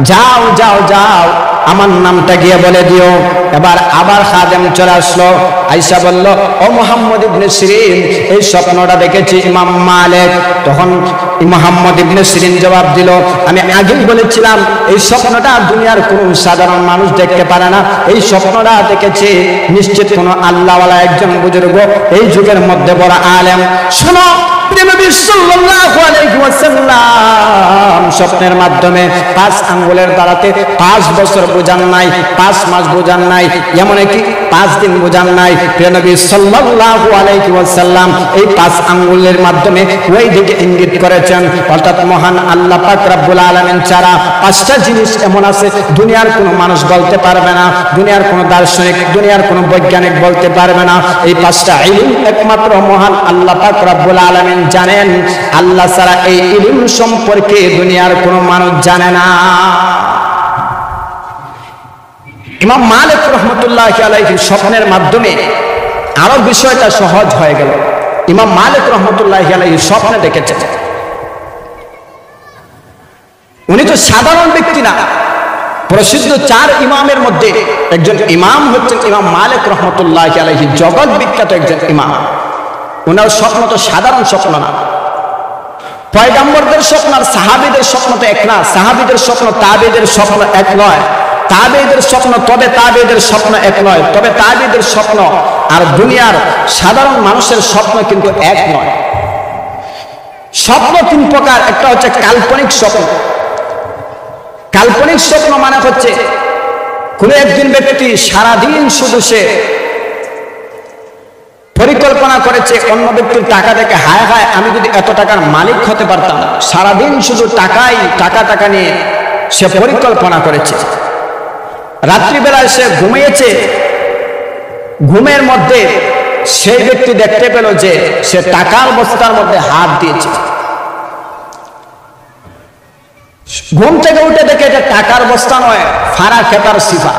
যাও যাও যাও, আমার নামটা গিয়ে বলে দিও। এবার আবার খাদেম চলে আসলো, আয়েশা বলল, ও মুহাম্মদ ইবনে সিরিন, এই স্বপ্নটা দেখেছি ইমাম মালিক। তখন মুহাম্মদ ইবনে সিরিন জবাব দিল, আমি আগেই বলেছিলাম এই স্বপ্নটা দুনিয়ার কোনো সাধারণ মানুষ দেখতে পারে না। এই স্বপ্নটা দেখেছে নিশ্চিত কোনো আল্লাহওয়ালা একজন বুজুর্গ, এই যুগের মধ্যে বড় আলেম। শোনো নবী সাল্লাল্লাহু আলাইহি ওয়াসাল্লাম স্বপ্নের মাধ্যমে 5 আঙ্গুলের দ্বারাতে 5 বছর বোঝান নাই, 5 মাস বোঝান নাই, এমন কি 5 দিন বোঝান নাই। প্রিয় নবী সাল্লাল্লাহু আলাইহি ওয়াসাল্লাম এই 5 আঙ্গুলের মাধ্যমে ওই দিকে ইঙ্গিত করেছেন, অর্থাৎ মহান আল্লাহ পাক রব্বুল আলামিন ছাড়া 5টা জিনিস এমন আছে দুনিয়ার কোনো মানুষ বলতে পারবে না, দুনিয়ার কোনো দার্শনিক, দুনিয়ার কোনো বৈজ্ঞানিক বলতে পারবে না। এই 5টা ইলম একমাত্র মহান আল্লাহ পাক রব্বুল আলামিন জানেন। আল্লাহ ছাড়া এই ইলম সম্পর্কে দুনিয়ার কোনো মানুষ জানে না। ইমাম মালিক রাহমাতুল্লাহি আলাইহি স্বপ্নের মাধ্যমে আরো বিষয়টা সহজ হয়ে গেল। ইমাম মালিক রাহমাতুল্লাহি আলাইহি স্বপ্নে দেখেছেন, উনি তো সাধারণ ব্যক্তি না, প্রসিদ্ধ 4 ইমামের মধ্যে একজন ইমাম হচ্ছেন ইমাম মালিক রাহমাতুল্লাহি আলাইহি, জগৎ বিখ্যাত একজন ইমাম। ওনার স্বপ্ন তো সাধারণ স্বপ্ন না। পয়গম্বরদের স্বপ্ন আর সাহাবীদের স্বপ্ন তো এক না, সাহাবীদের স্বপ্ন তাবেঈদের স্বপ্ন এক নয়, তাবেঈদের স্বপ্ন তবে তাবেঈদের স্বপ্ন এক নয়, তবে তাবেঈদের স্বপ্ন আর দুনিয়ার সাধারণ মানুষের স্বপ্ন কিন্তু এক নয়। স্বপ্ন 3 প্রকার। একটা হচ্ছে কাল্পনিক স্বপ্ন। কাল্পনিক স্বপ্ন মানে হচ্ছে কোন একজন ব্যক্তি সারাদিন শুধু সে পরিকল্পনা করেছে অন্য ব্যক্তির টাকা দেখে হায় হায় আমি যদি এত টাকার মালিক হতে পারতাম। সারাদিন শুধু টাকা নিয়ে সে পরিকল্পনা করেছে। রাত্রিবেলায় সে ঘুমিয়েছে, ঘুমের মধ্যে সেই ব্যক্তি দেখতে পেল যে সে টাকার বস্তার মধ্যে হাত দিয়েছে। ঘুম থেকে উঠে দেখে এটা টাকার বস্তা নয়, ফারা খেতার সিফা।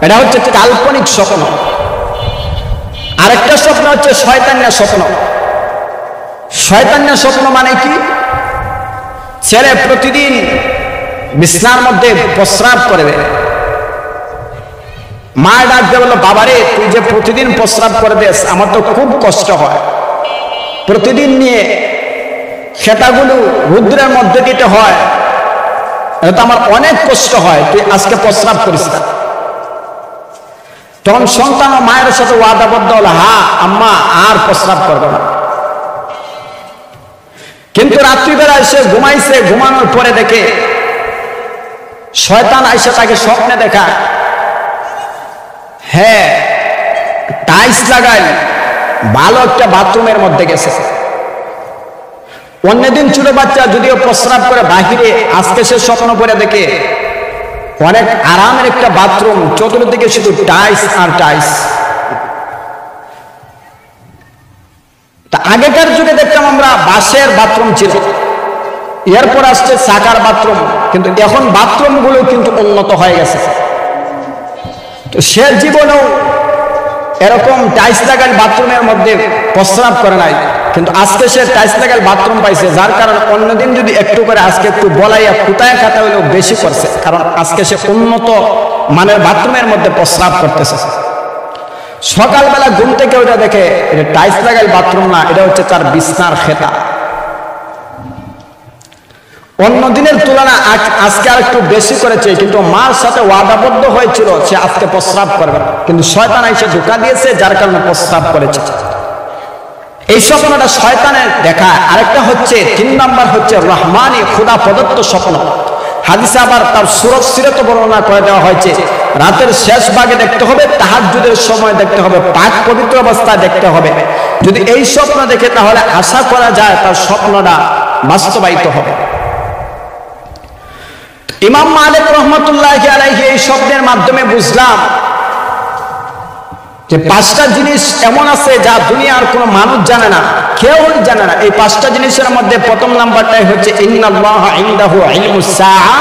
এটা হচ্ছে কাল্পনিক স্বপ্ন। আরেকটা স্বপ্ন হচ্ছে শয়তানিয়া স্বপ্ন। শয়তানিয়া স্বপ্ন মানে কি? ছেলে প্রতিদিন বিছানার মধ্যে প্রস্রাব করবে, মা ডাকতে বলল বাবারে তুই যে প্রতিদিন প্রস্রাব করে দেস আমার তো খুব কষ্ট হয়, প্রতিদিন নিয়ে খেতাগুলো রুদ্রের মধ্যে দিতে হয়, এটা তো আমার অনেক কষ্ট হয়, তুই আজকে প্রস্রাব করিস না। তখন সন্তান ও মায়ের সাথে ওয়াদাবদ্ধ হলো, হ্যাঁ আম্মা আর প্রস্রাব করবে না। কিন্তু রাত্রিবেলায় সে ঘুমাইছে, ঘুমানোর পরে দেখে শয়তান আইসা তাকে স্বপ্নে দেখায়, হ্যাঁ টাইলস লাগাই ভালো একটা বাথরুমের মধ্যে গেছে। অন্যদিন ছোট বাচ্চা যদিও প্রস্রাব করে বাহিরে, আজকে সে স্বপ্ন করে দেখে অনেক আরামের একটা বাথরুম, চতুর্দিকে শুধু টাইলস আর টাইলস। তা আগেকার যুগে দেখতাম আমরা বাঁশের বাথরুম ছিল, এরপর আসছে চাকার বাথরুম, কিন্তু এখন বাথরুম গুলো কিন্তু উন্নত হয়ে গেছে। তো সে জীবনেও এরকম টাইলস লাগাল বাথরুমের মধ্যে প্রস্রাব করে নাই, কিন্তু আজকে সে টাইলস লাগাল বাথরুম পাইছে, যার কারণে অন্যদিন যদি একটু করে আজকে একটু বলাইয়া কুতায় কাটা হলেও বেশি করছে, কারণ আজকে সে উন্নত মানের বাথরুমের মধ্যে প্রস্রাব করতেছে। সকালবেলা ঘুম থেকে ওটা দেখে এটা টাইলস লাগাল বাথরুম না, এটা হচ্ছে তার বিছনার খেতা। অন্য দিনের তুলনা আজকে আর একটু বেশি করেছে, কিন্তু মার সাথে ওয়াদাবদ্ধ হয়েছিল সে আজকে প্রস্রাব করবে, কিন্তু শয়তান এসে ধোঁকা দিয়েছে, যার কারণে প্রস্রাব করেছে। এই স্বপ্নটা শয়তানের দেখা। আরেকটা হচ্ছে 3 নাম্বার হচ্ছে রহমানি খোদা প্রদত্ত স্বপ্ন। হাদিসে আবার তার সূরত সিরাত বর্ণনা করে দেওয়া হয়েছে, রাতের শেষ ভাগে দেখতে হবে, তাহাজ্জুদের সময় দেখতে হবে, পাক পবিত্র অবস্থায় দেখতে হবে। যদি এই স্বপ্ন দেখে তাহলে আশা করা যায় তার স্বপ্নটা বাস্তবায়িত হবে। ইমাম মালিক রাহমাতুল্লাহি আলাইহি এই শব্দের মাধ্যমে বুঝলাম যে 5টা জিনিস এমন আছে যা দুনিয়ার কোনো মানুষ জানে না, কেউ জানে না। এই 5টা জিনিসের মধ্যে প্রথম নাম্বারটাই হচ্ছে ইন্নাল্লাহা ইনদাহু ইলমুস সাআ,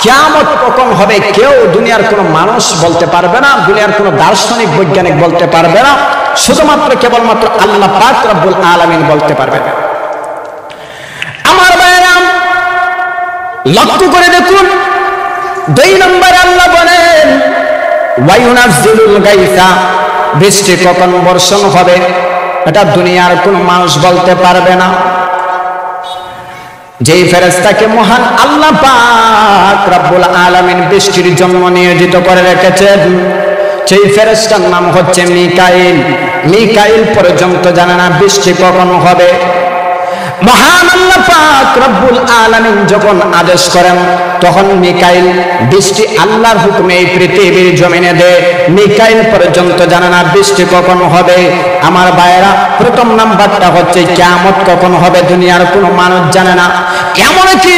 কিয়ামত কখন হবে কেউ দুনিয়ার কোনো মানুষ বলতে পারবে না, দুনিয়ার কোনো দার্শনিক বৈজ্ঞানিক বলতে পারবে না, শুধুমাত্র কেবলমাত্র আল্লাহ পাক রব্বুল আলামিন বলতে পারবে। আমার ভাইরা লক্ষ্য করে দেখুন, 2 নম্বরে আল্লাহ বলেন ওয়ায়ুনাজ্জিলুল গায়সা, বৃষ্টি কখন বর্ষণ হবে এটা দুনিয়ার কোন মানুষ বলতে পারবে না। যেই ফেরেশতাকে মহান আল্লাহ পাক রব্বুল আলামিন বৃষ্টির জন্য নিয়োজিত করে রেখেছেন, সেই ফেরেশতার নাম হচ্ছে মিকাইল। মিকাইল পর্যন্ত জানে না বৃষ্টি কখন হবে। মহান আল্লাহ পাক রব্বুল আলামিন যখন আদেশ করেন তখন মিকাইল বৃষ্টি আল্লাহর হুকুমে এই পৃথিবীর জমিনে দেয়। মিকাইল পর্যন্ত জানে না বৃষ্টি কখন হবে। আমার ভাইয়েরা, প্রথম নাম্বারটা হচ্ছে কিয়ামত কখন হবে দুনিয়ার কোনো মানুষ জানে না। এমনকি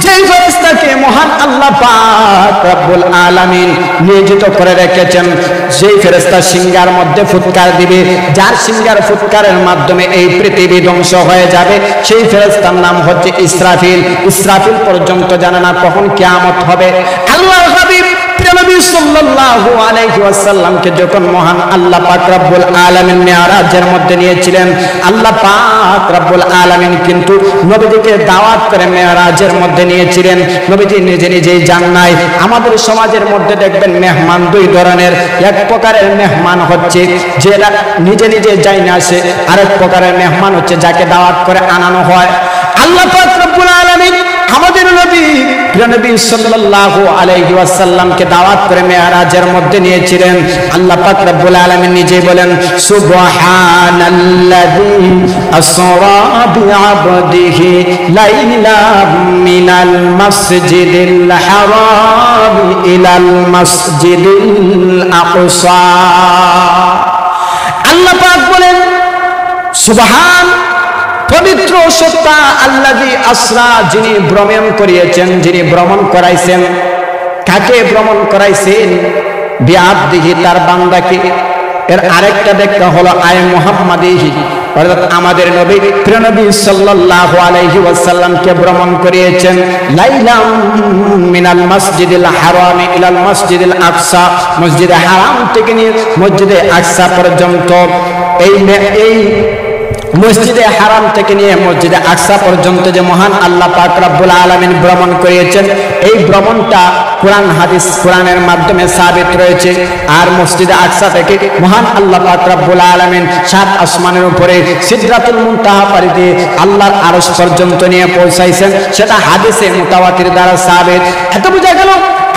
যেই ফেরেশতাকে মহান আল্লাহ পাক রব্বুল আলামিন নিয়োজিত করে রেখেছেন, সেই ফেরেশতা সিংহার মধ্যে ফুৎকার দিবে, যার সিংহার ফুৎকারের মাধ্যমে এই পৃথিবী ধ্বংস হয়ে যাবে, সেই ফেরেশতার নাম হচ্ছে ইসরাফিল। ইসরাফিল পর্যন্ত জানে না কখন কিয়ামত হবে। আল্লাহর হাবিব নবী সাল্লাল্লাহু আলাইহি ওয়াসাল্লামকে যখন মহান আল্লাহ পাক রব্বুল আলামিন মিরাজের মধ্যে নিয়েছিলেন, আল্লাহ পাক রব্বুল আলামিন কিন্তু নবীকে দাওয়াত করে মিরাজের মধ্যে নিয়েছিলেন। নবীজি নিজে নিজেই যান নাই। আমাদের সমাজের মধ্যে দেখবেন মেহমান দুই ধরনের। এক প্রকারের মেহমান হচ্ছে যারা নিজে নিজে যায় না আসে, আরেক প্রকারের মেহমান হচ্ছে যাকে দাওয়াত করে আনানো হয়। আল্লাহ পাক রব্বুল আলামিন আমাদের নবী সাল্লাল্লাহু আলাইহি ওয়াসাল্লামকে দাওয়াত করে মিরাজের মধ্যে নিয়েছিলেন। আল্লাহ পাক রব্বুল আলামিন নিজেই বলেন, সুবহানাল্লাযী আসরা বিআবদিহি লাইলাম মিনাল মাসজিদিল হারাম ইলাল মাসজিদিল আকসা। আল্লাহ পাক বলেন, সুবহান, পবিত্র সত্তা আল্লাযী আসরা, যিনি ভ্রমণ করিয়েছেন, যিনি ভ্রমণ করাইছেন। কাকে ভ্রমণ করাইছেন? বিআবদিহি, তার বান্দাকে। এর আরেকটা ব্যাখ্যা হলো আয় মুহাম্মাদিহি, অর্থাৎ আমাদের নবী প্রিয়নবী সাল্লাল্লাহু আলাইহি ওয়াসাল্লামকে ভ্রমণ করিয়েছেন। লাইলাম মিনাল মাসজিদিল হারাম ইলাল মাসজিদিল আকসা, মসজিদে হারাম থেকে নিয়ে মসজিদে আকসা পর্যন্ত। এই মসজিদে হারাম থেকে নিয়ে মসজিদে আকসা পর্যন্ত যে মহান আল্লাহ পাক রব্বুল আলামিন ভ্রমণ করিয়েছেন, এই ভ্রমণটা কোরআন হাদিস কোরআনের মাধ্যমে সাবিত রয়েছে। আর মসজিদে আকসা থেকে মহান আল্লাহ পাক রব্বুল আলামিন সাত আসমানের উপরে সিদরাতুল মুনতাহা পাড়ি দিয়ে আল্লাহর আরশ পর্যন্ত নিয়ে পৌঁছাইছেন, সেটা হাদিসে মুতাওয়াতির দ্বারা সাবিত। এত বোঝা গেল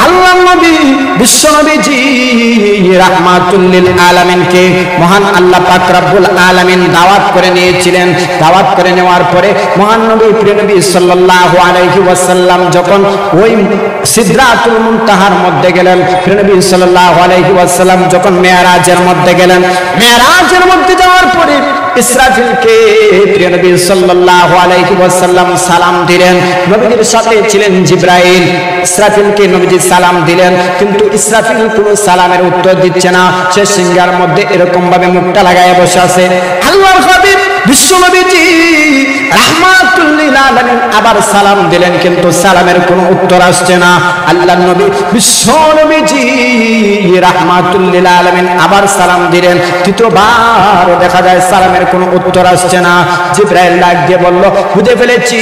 আল্লাহ নবী বিশ্বনবীজি রাহমাতুল লিল আলামিনকে মহান আল্লাহ পাক রব্বুল আলামিন দাওয়াত করে নিয়েছিলেন। দাওয়াত করে নেওয়ার পরে মহান নবী প্রিয় নবী সাল্লাল্লাহু আলাইহি ওয়াসাল্লাম যখন ওই সিদরাতুল মুনতাহার মধ্যে গেলেন, প্রিয় নবী সাল্লাল্লাহু আলাইহি ওয়াসাল্লাম যখন মেরাজের মধ্যে গেলেন, মেরাজের মধ্যে যাওয়ার পরে ইসরাফিলকে প্রিয় নবী সাল্লাল্লাহু আলাইহি ওয়াসাল্লাম সালাম দিলেন। নবীর সাথে ছিলেন জিবরাইল। ইসরাফিলকে নবীজি সালাম দিলেন, কিন্তু ইসরাফিল কোনো সালামের উত্তর দিচ্ছে না। সে সিংহার মধ্যে এরকম ভাবে মুখটা লাগায় বসে আছে। আল্লাহর হাবিব বিশ্বনবীজি রাহমাতুল লিল আলামিন আবার সালাম দিলেন, কিন্তু সালামের কোনো উত্তর আসছে না। আল্লাহর নবী বিশ্বনবীজি রাহমাতুল লিল আলামিন আবার সালাম দিলেন। তৃতীয়বার দেখা যায় সালামের কোনো উত্তর আসছে না। জিবরাইল ডাক দিয়ে বলল, বুঝে ফেলেছি,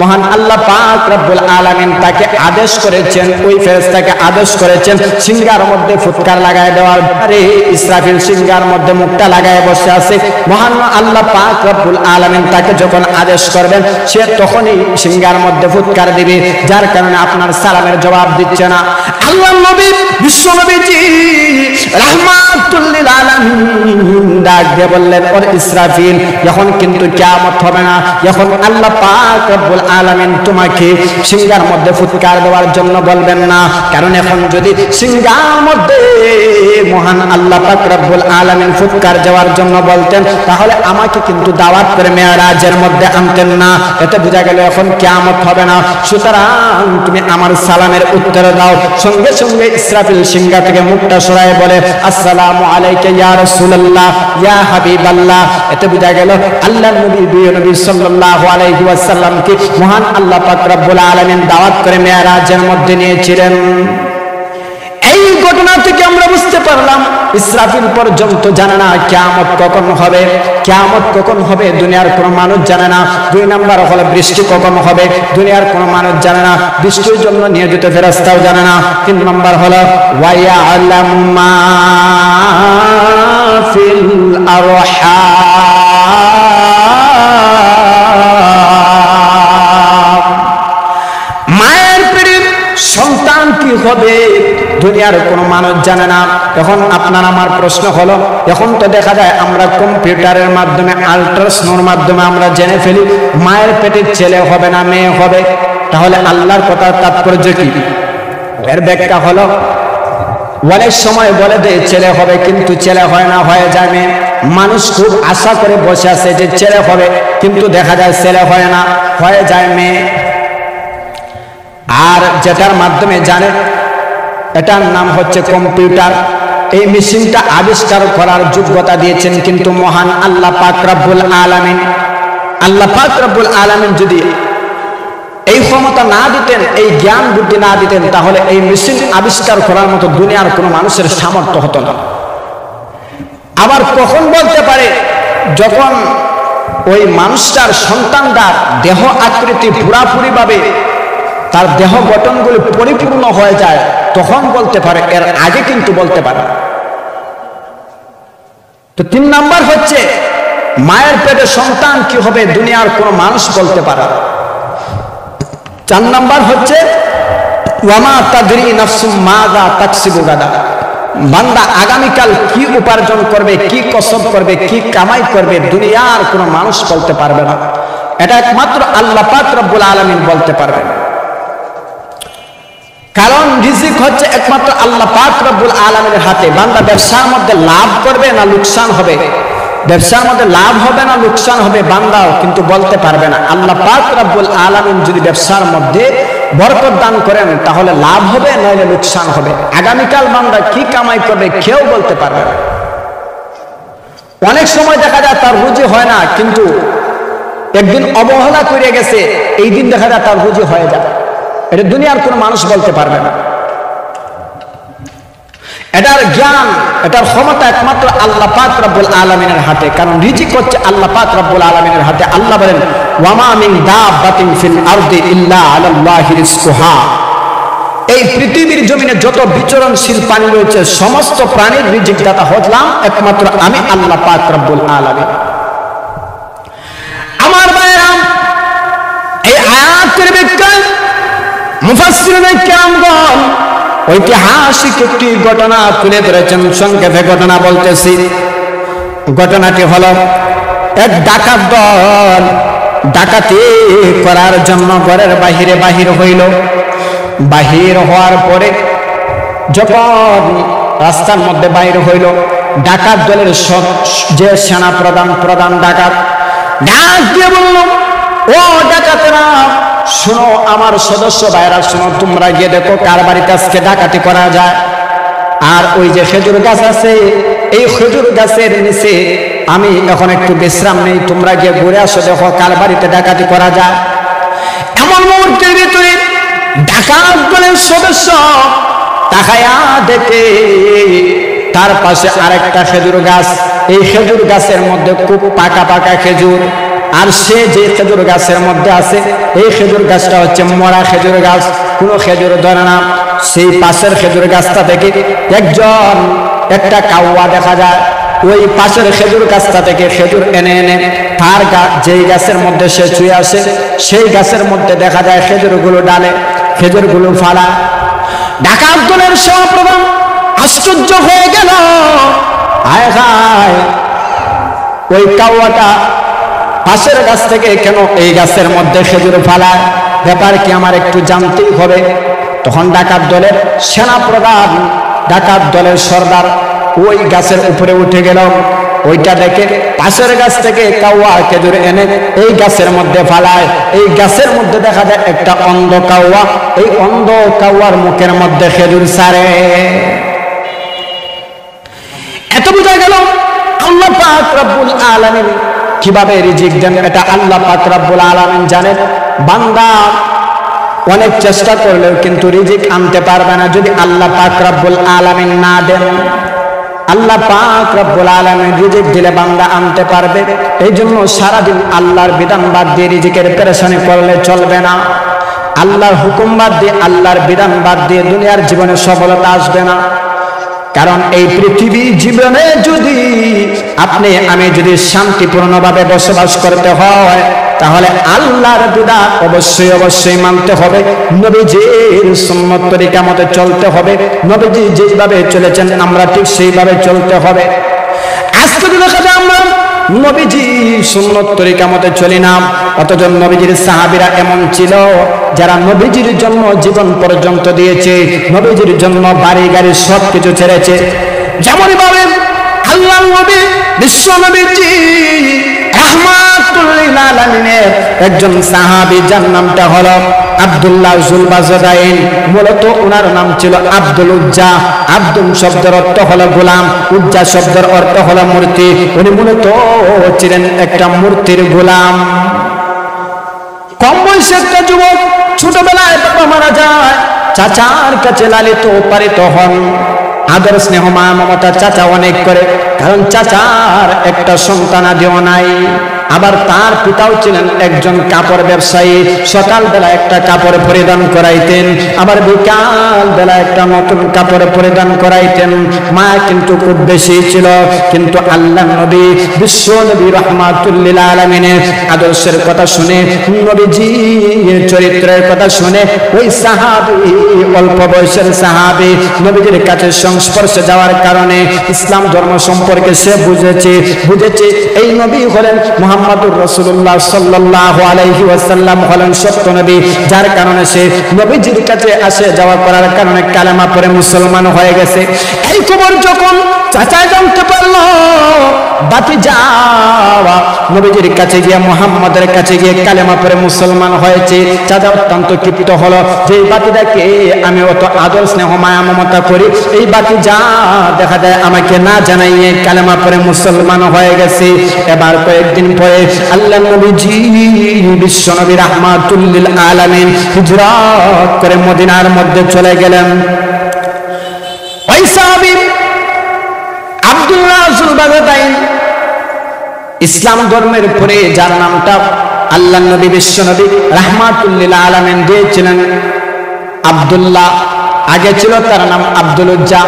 মহান আল্লাহ পাক রব্বুল আলামিন তাকে আদেশ করেছেন, ওই ফেরেশতাকে আদেশ করেছেন সিংহার মধ্যে ফুৎকার লাগায় দেওয়ার। আরে ইসরাফিল সিংহার মধ্যে মুখটা লাগায় বসে আছে। মহান আল্লাহ পাক রব্বুল আলামিন তাকে যখন আদেশ করবেন, সে তখনই সিংহার মধ্যে ফুৎকার দিবে, যার কারণে আপনার সালামের জবাব দিচ্ছে না। আল্লাহর নবী বিশ্বনবীজি রাহমাতুল লিল আলামিন ডাক দিয়ে বললেন, ওর ইসরাফিল, এখন কিন্তু কিয়ামত হবে না, এখন আল্লাহ পাক রব্বুল আলামিন তোমাকে সিংহার মধ্যে ফুৎকার দেওয়ার জন্য বলবেন না। কারণ এখন যদি সিংহার মধ্যে মহান আল্লাহ পাক রব্বুল আলামিন ফুৎকার দেওয়ার জন্য বলতেন, তাহলে আমাকে কিন্তু দাওয়াত করে মেরাজের মধ্যে আনতেন না। এতে বোঝা গেল এখন কিয়ামত হবে না। সুতরাং তুমি আমার সালামের উত্তর দাও। সঙ্গে সঙ্গে ইসরাফিল সিংহা থেকে মুখটা সরায় বলে, আসসালামু আলাইকা ইয়া রাসূলুল্লাহ ইয়া হাবিবাল্লাহ। এতে বোঝা গেল আল্লাহর নবী প্রিয় নবী সাল্লাল্লাহু আলাইহি ওয়াসাল্লামকে মহান আল্লাহ পাক রব্বুল আলামিন দাওয়াত করে মেরাজের মধ্যে নিয়েছিলেন। এই ঘটনা থেকে আমরা বুঝতে পারলাম ইসরাফিল পর্যন্ত জানে না কিয়ামত কখন হবে। কিয়ামত কখন হবে দুনিয়ার কোনো মানুষ জানে না। দুই নাম্বার হলো বৃষ্টি কখন হবে, দুনিয়ার কোনো মানুষ জানে না। বৃষ্টির জন্য নিয়োজিত ফেরেশতাও জানে না। তিন নাম্বার হলো ওয়ায়ালামু মা ফিল আরহাম, মায়ের পেটে সন্তান কি হবে দুনিয়ার কোনো মানুষ জানে না। এখন আপনার আমার প্রশ্ন হলো, এখন তো দেখা যায় আমরা কম্পিউটারের মাধ্যমে, আল্ট্রাসাউন্ডের মাধ্যমে আমরা জেনে ফেলি মায়ের পেটের ছেলে হবে না মেয়ে হবে। তাহলে আল্লাহর কথার তাৎপর্য কি? এর ব্যাখ্যা হলো, অনেক সময় বলে দেয় ছেলে হবে, কিন্তু ছেলে হয় না, হয়ে যায় মেয়ে। মানুষ খুব আশা করে বসে আছে যে ছেলে হবে, কিন্তু দেখা যায় ছেলে হয় না, হয়ে যায় মেয়ে। আর যেটার মাধ্যমে জানে, এটার নাম হচ্ছে কম্পিউটার। এই মেশিনটা আবিষ্কার করার যোগ্যতা দিয়েছেন কিন্তু মহান আল্লাহ পাক রব্বুল আলামিন। আল্লাহ পাক রব্বুল আলামিন যদি এই ক্ষমতা না দিতেন, এই জ্ঞান বুদ্ধি না দিতেন, তাহলে এই মেশিন আবিষ্কার করার মতো দুনিয়ার কোনো মানুষের সামর্থ্য হতো না। আবার কখন বলতে পারে, যখন ওই মানুষটার সন্তানটার দেহ আকৃতি পুরাপুরি ভাবে তার দেহ গঠনগুলি পরিপূর্ণ হয়ে যায়, তখন বলতে পারে, এর আগে কিন্তু বলতে পারে। তো 3 নাম্বার হচ্ছে, মায়ের পেটে সন্তান কি হবে দুনিয়ার কোনো মানুষ বলতে পারে। 4 নাম্বার হচ্ছে, ওয়ামা তাদরি নাফসুম মাযা তাকসিবু গাদা। বান্দা আগামীকাল কি উপার্জন করবে, কি কসব করবে, কি কামাই করবে, দুনিয়ার কোনো মানুষ বলতে পারবে না। এটা একমাত্র আল্লাহ পাক রব্বুল আলামিন বলতে পারবেন। কারণ রিজিক হচ্ছে একমাত্র আল্লাহ পাক রব্বুল আলামিনের হাতে। বান্দা ব্যবসার মধ্যে লাভ করবে না লোকসান হবে, ব্যবসার মধ্যে লাভ হবে না লোকসান হবে, বান্দাও কিন্তু বলতে পারবে না। আল্লাহ পাক রব্বুল আলামিন যদি ব্যবসার মধ্যে বরকত দান করেন, তাহলে লাভ হবে, নইলে লোকসান হবে। আগামীকাল বান্দা কি কামাই করবে কেউ বলতে পারবে না। অনেক সময় দেখা যায় তার রুজি হয় না, কিন্তু একদিন অবহেলা করে গেছে, এই দিন দেখা যায় তার রুজি হয়ে যায়। এটা দুনিয়ার কোনো মানুষ বলতে পারবে না। এটার জ্ঞান, এটার ক্ষমতা একমাত্র আল্লাহ পাক রব্বুল আলামিনের হাতে। কারণ রিজিক হচ্ছে আল্লাহ পাক রব্বুল আলামিনের হাতে। আল্লাহ বলেন, ওয়ামা মিন দাব্বাতিন ফিল আরদি ইল্লা আলাল্লাহি রিজকুহা। এই পৃথিবীর জমিনে যত বিচরণশীল প্রাণী রয়েছে, সমস্ত প্রাণীর রিজিক দাতা হলাম একমাত্র আমি আল্লাহ পাক রব্বুল আলামিন। আমার ভাইরা, এই আয়াতের ব্যাখ্যায় মুফাসসিরিনে কেরামগণ ঐতিহাসিক একটি ঘটনা তুলে ধরেছেন। সংক্ষেপে ঘটনা বলতেছি। ঘটনাটি হলো, এক ডাকাত দল ডাকাতি করার জন্য ঘরের বাহিরে বাহির হইল। বাহির হওয়ার পরে যখন রাস্তার মধ্যে বাইর হইল, ডাকাত দলের যে সেনা প্রধান ডাকাত ডাক দিয়ে বলল, ও ডাকাতেরা শোনো, আমার সদস্য ভাইরা শোনো, তোমরা গিয়ে দেখো কার বাড়িতে আজকে ডাকাতি করা যায়। আর ওই যে খেজুর গাছ আছে, এই খেজুর গাছের নিচে আমি এখন একটু বিশ্রাম নেই, তোমরা গিয়ে ঘুরে আসো, দেখো কার বাড়িতে ডাকাতি করা যায়। এমন মুহূর্তের ভিতরে ডাকাত দলের সদস্য তাকায়া দেখে তার পাশে আরেকটা খেজুর গাছ। এই খেজুর গাছের মধ্যে খুব পাকা পাকা খেজুর, আর সে যে খেজুর গাছের মধ্যে আছে, এই খেজুর গাছটা হচ্ছে মরা খেজুর গাছ, কোনো খেজুর ধরে না। সেই পাশের খেজুর গাছটা থেকে একটা কাউয়া দেখা যায়। ওই পাশের খেজুর গাছটা থেকে খেজুর এনে এনে তার যেই গাছের মধ্যে সে ছুঁয়ে আসে, সেই গাছের মধ্যে দেখা যায় খেজুরগুলো ডালে, খেজুরগুলো ফালা। ডাকাত দলের সহপ্রধান আশ্চর্য হয়ে গেল, হায় হায়, ওই কাউয়াটা পাশের গাছ থেকে কেন এই গাছের মধ্যে খেজুর ফালায়, ব্যাপার কি আমার একটু জানতেই হবে। তখন ডাকাত দলের সেনাপ্রধান, ডাকাত দলের সর্দার ওই গাছের উপরে উঠে গেল। ওইটা দেখে পাশের গাছ থেকে কাউয়া খেজুর এনে এই গাছের মধ্যে ফালায়। এই গাছের মধ্যে দেখা যায় একটা অন্ধ কাউয়া, এই অন্ধ কাউয়ার মুখের মধ্যে খেজুর ছাড়ে। এত বোঝা গেল আল্লাহ পাক রব্বুল আলামিন কিভাবে রিজিক দেন, এটা আল্লাহ পাক রব্বুল আলামিন জানেন। বান্দা অনেক চেষ্টা করলেও কিন্তু রিজিক আনতে পারবে না যদি আল্লাহ পাক রব্বুল আলামিন না দেন। আল্লাহ পাক রব্বুল আলামিন রিজিক দিলে বান্দা আনতে পারবে। এই জন্য সারাদিন আল্লাহর বিধান বাদ দিয়ে রিজিকের পেরেশানি করলে চলবে না। আল্লাহর হুকুম বাদ দিয়ে, আল্লাহর বিধান বাদ দিয়ে দুনিয়ার জীবনে সফলতা আসবে না। কারণ এই পৃথিবী জীবনে যদি আপনি আমি যদি শান্তিপূর্ণভাবে বসবাস করতে হয়, তাহলে আল্লাহর বিধান অবশ্যই অবশ্যই মানতে হবে, নবীজির সুন্নত তরিকা মতে চলতে হবে, নবীজি যেভাবে চলেছেন আমরা ঠিক সেইভাবে চলতে হবে। আজকে দেখা যায় আমরা নবীজি সুন্নত তরিকা মতে চলি না, অথচ নবীজির সাহাবীরা এমন ছিল যারা নবীজির জন্য জীবন পর্যন্ত দিয়েছে, নবীজির জন্য বাড়ি গাড়ি সবকিছু ছেড়েছে। যেমন ভাবে আল্লাহ নবী বিশ্ব নবীজি রাহমাতুল লিল আলামিনের একজন সাহাবী যার নামটা হলো আব্দুল্লাহ জুলবাজদাইন, মূলত ওনার নাম ছিল আব্দুল উজ্জা। আব্দুল শব্দের অর্থ হলো গোলাম, উজ্জা শব্দের অর্থ হলো মূর্তি। উনি মূলত ছিলেন একটা মূর্তির গোলাম। কম বয়সে একটা যুবক, ছোটবেলায় বাবা মারা যায়, চাচার কাছে লালিত পালিত হন, আদর স্নেহ মায়া মমতা চাচা অনেক করে, কারণ চাচার একটা সন্তান আদিও নাই। আবার তার পিতাও ছিলেন একজন কাপড় ব্যবসায়ী, সকাল বেলা একটা কাপড় পরিধান করাইতেন, আবার বিকাল বেলা একটা নতুন কাপড় পরিধান করাইতেন। মা কিন্তু খুব বেশি ছিল, কিন্তু আল্লাহ নবী বিশ্ব নবী রাহমাতুল লিল আলামিনের আদর্শের কথা শুনে, নবীজির চরিত্রের কথা শুনে ওই সাহাবী, অল্প বয়সের সাহাবী, নবীজির কাছে সংস্পর্শে যাওয়ার কারণে ইসলাম ধর্ম সম্পর্কে সে বুঝেছে এই নবী হলেন মুহাম্মদুর রাসূলুল্লাহ সাল্লাল্লাহু আলাইহি ওয়াসাল্লাম হলেন সত্য নবী, যার কারণে সে নবীজির কাছে আসে যাওয়া করার কারণে কালেমা পড়ে মুসলমান হয়ে গেছে। এই খবর যখন চাচা জানতে পারলো, ভাতিজা নবীজির কাছে গিয়ে, মুহাম্মদের কাছে গিয়ে কালেমা পড়ে মুসলমান হয়েছে, চাচা অত্যন্ত ক্ষিপ্ত হলো যে এই ভাতিজাকে আমি অত আদর স্নেহ মায়া মমতা করি, এই ভাতিজা দেখা যায় আমাকে না জানাইয়ে কালেমা পড়ে মুসলমান হয়ে গেছে। এবার কয়েকদিন পরে আল্লাহ নবীজি বিশ্ব নবী রাহমাতুল লিল আলামিন হিজরত করে মদিনার মধ্যে চলে গেলেন। ওই সাহাবী আব্দুল্লাহ জুলবাজদাইন ইসলাম ধর্মের পরে যার নামটা আল্লাহ নবী বিশ্ব নবী রাহমাতুল লিল আলামিন দিয়েছিলেন আব্দুল্লাহ, আগে ছিল তার নাম আব্দুল উজ্জা।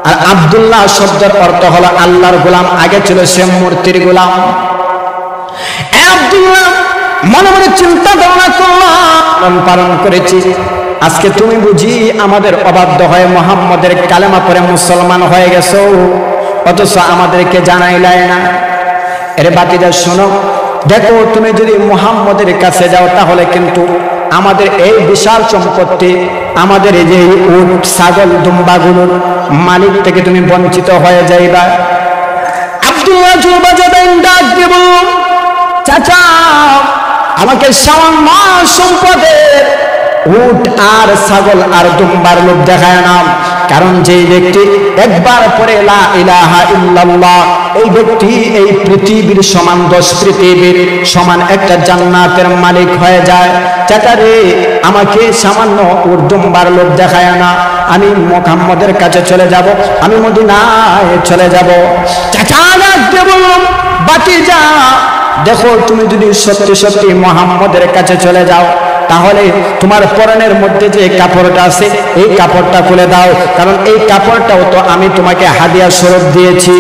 আর আব্দুল্লাহ শব্দের অর্থ হলো আল্লাহর গোলাম, আগে ছিল সে মূর্তির গোলাম। আব্দুল্লাহ মনে মনে চিন্তা ধারণা করলাম, পালন করেছি, আজকে তুমি বুঝি আমাদের অবাধ্য হয়ে মুহাম্মদের কালেমা পড়ে মুসলমান হয়ে গেছো, অথচ আমাদেরকে জানাইলাই না। এর বাতিদা শোনো, দেখো তুমি যদি মুহাম্মদের কাছে যাও তাহলে কিন্তু আমাদের এই বিশাল সম্পত্তি, আমাদের এই যে উট ছাগল দুম্বাগুলোর মালিক থেকে তুমি বঞ্চিত হয়ে যাইবা। আব্দুল্লাহ জুলবাজদাইন ডাক দেব, চাচা আমাকে সামান্য সম্পদের উট আর ছাগল আর দুম্বার লোভ দেখায় না, কারণ যে ব্যক্তি একবার পরে লা ইলাহা ইল্লাল্লাহ, এই ব্যক্তি এই পৃথিবীর সমান 10 পৃথিবীর সমান একটা জান্নাতের মালিক হয়ে যায়। চাচা রে, আমাকে সামান্য উট দুম্বার লোভ দেখায় না, আমি মুহাম্মদের কাছে চলে যাব, আমি মদিনায় চলে যাব। চাচা ডাকতে বলল, ভাতিজা দেখো তুমি যদি সত্যি সত্যি মুহাম্মদের কাছে চলে যাও তাহলে তোমার পরনের মধ্যে যে কাপড়টা আছে এই কাপড়টা খুলে দাও, কারণ এই কাপড়টাও তো আমি তোমাকে হাদিয়া স্বরূপ দিয়েছি,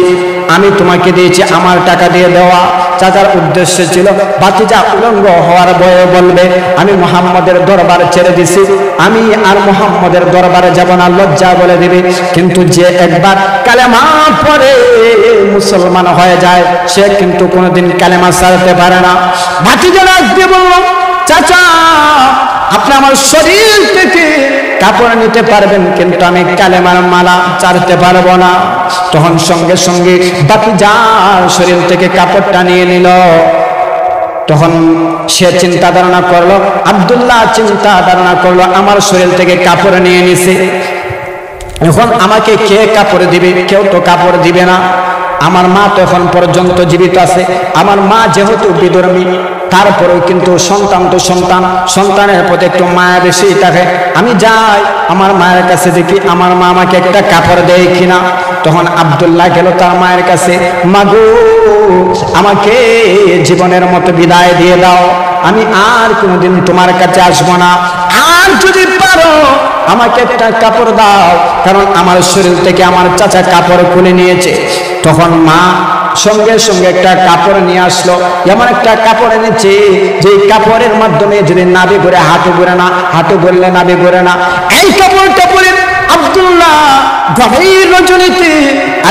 আমি তোমাকে দিয়েছি আমার টাকা দিয়ে দেওয়া। চাচার উদ্দেশ্য ছিল ভাতিজা উলঙ্গ হওয়ার ভয়ে বলবে আমি মুহাম্মদের দরবার ছেড়ে দিছি, আমি আর মুহাম্মদের দরবারে যাব না, লজ্জা বলে দিবে। কিন্তু যে একবার কালেমা পড়ে মুসলমান হয়ে যায় সে কিন্তু কোনোদিন কালেমা ছাড়তে পারে না। ভাতিজা ডাক দিয়ে বলল, চাচা আপনি আমার শরীর থেকে কাপড় নিতে পারবেন, কিন্তু আমি কালেমার মালা ছাড়তে পারবো না। তখন সঙ্গে সঙ্গে ভাতিজার শরীর থেকে কাপড়টা নিয়ে নিল। তখন সে চিন্তা ধারণা করলো, আব্দুল্লাহ চিন্তা ধারণা করলো আমার শরীর থেকে কাপড় নিয়ে নিছে, এখন আমাকে কে কাপড় দিবে? কেউ তো কাপড় দিবে না। আমার মা তো এখন পর্যন্ত জীবিত আছে, আমার মা যেহেতু বিধর্মী তারপরেও কিন্তু সন্তান তো সন্তান, সন্তানের প্রতি একটু মায়া বেশি থাকে। আমি যাই আমার মায়ের কাছে দেখি আমার মা আমাকে একটা কাপড় দেয় কিনা। তখন আব্দুল্লাহ গেল তার মায়ের কাছে, মাগো আমাকে জীবনের মতো বিদায় দিয়ে দাও, আমি আর কোনোদিন তোমার কাছে আসবো না, আর যদি পারো আমাকে একটা কাপড় দাও, কারণ আমার শরীর থেকে আমার চাচা কাপড় খুলে নিয়েছে। তখন মা সঙ্গে সঙ্গে একটা কাপড় নিয়ে আসলো। এমন একটা কাপড় এনেছে যে কাপড়ের মাধ্যমে যদি নাভি ঘুরে হাঁটু ঘুরে না, হাঁটু ঘুরলে নাভি ঘুরে না। এই কাপড়টা পরে আব্দুল্লাহ গভীর রজনীতে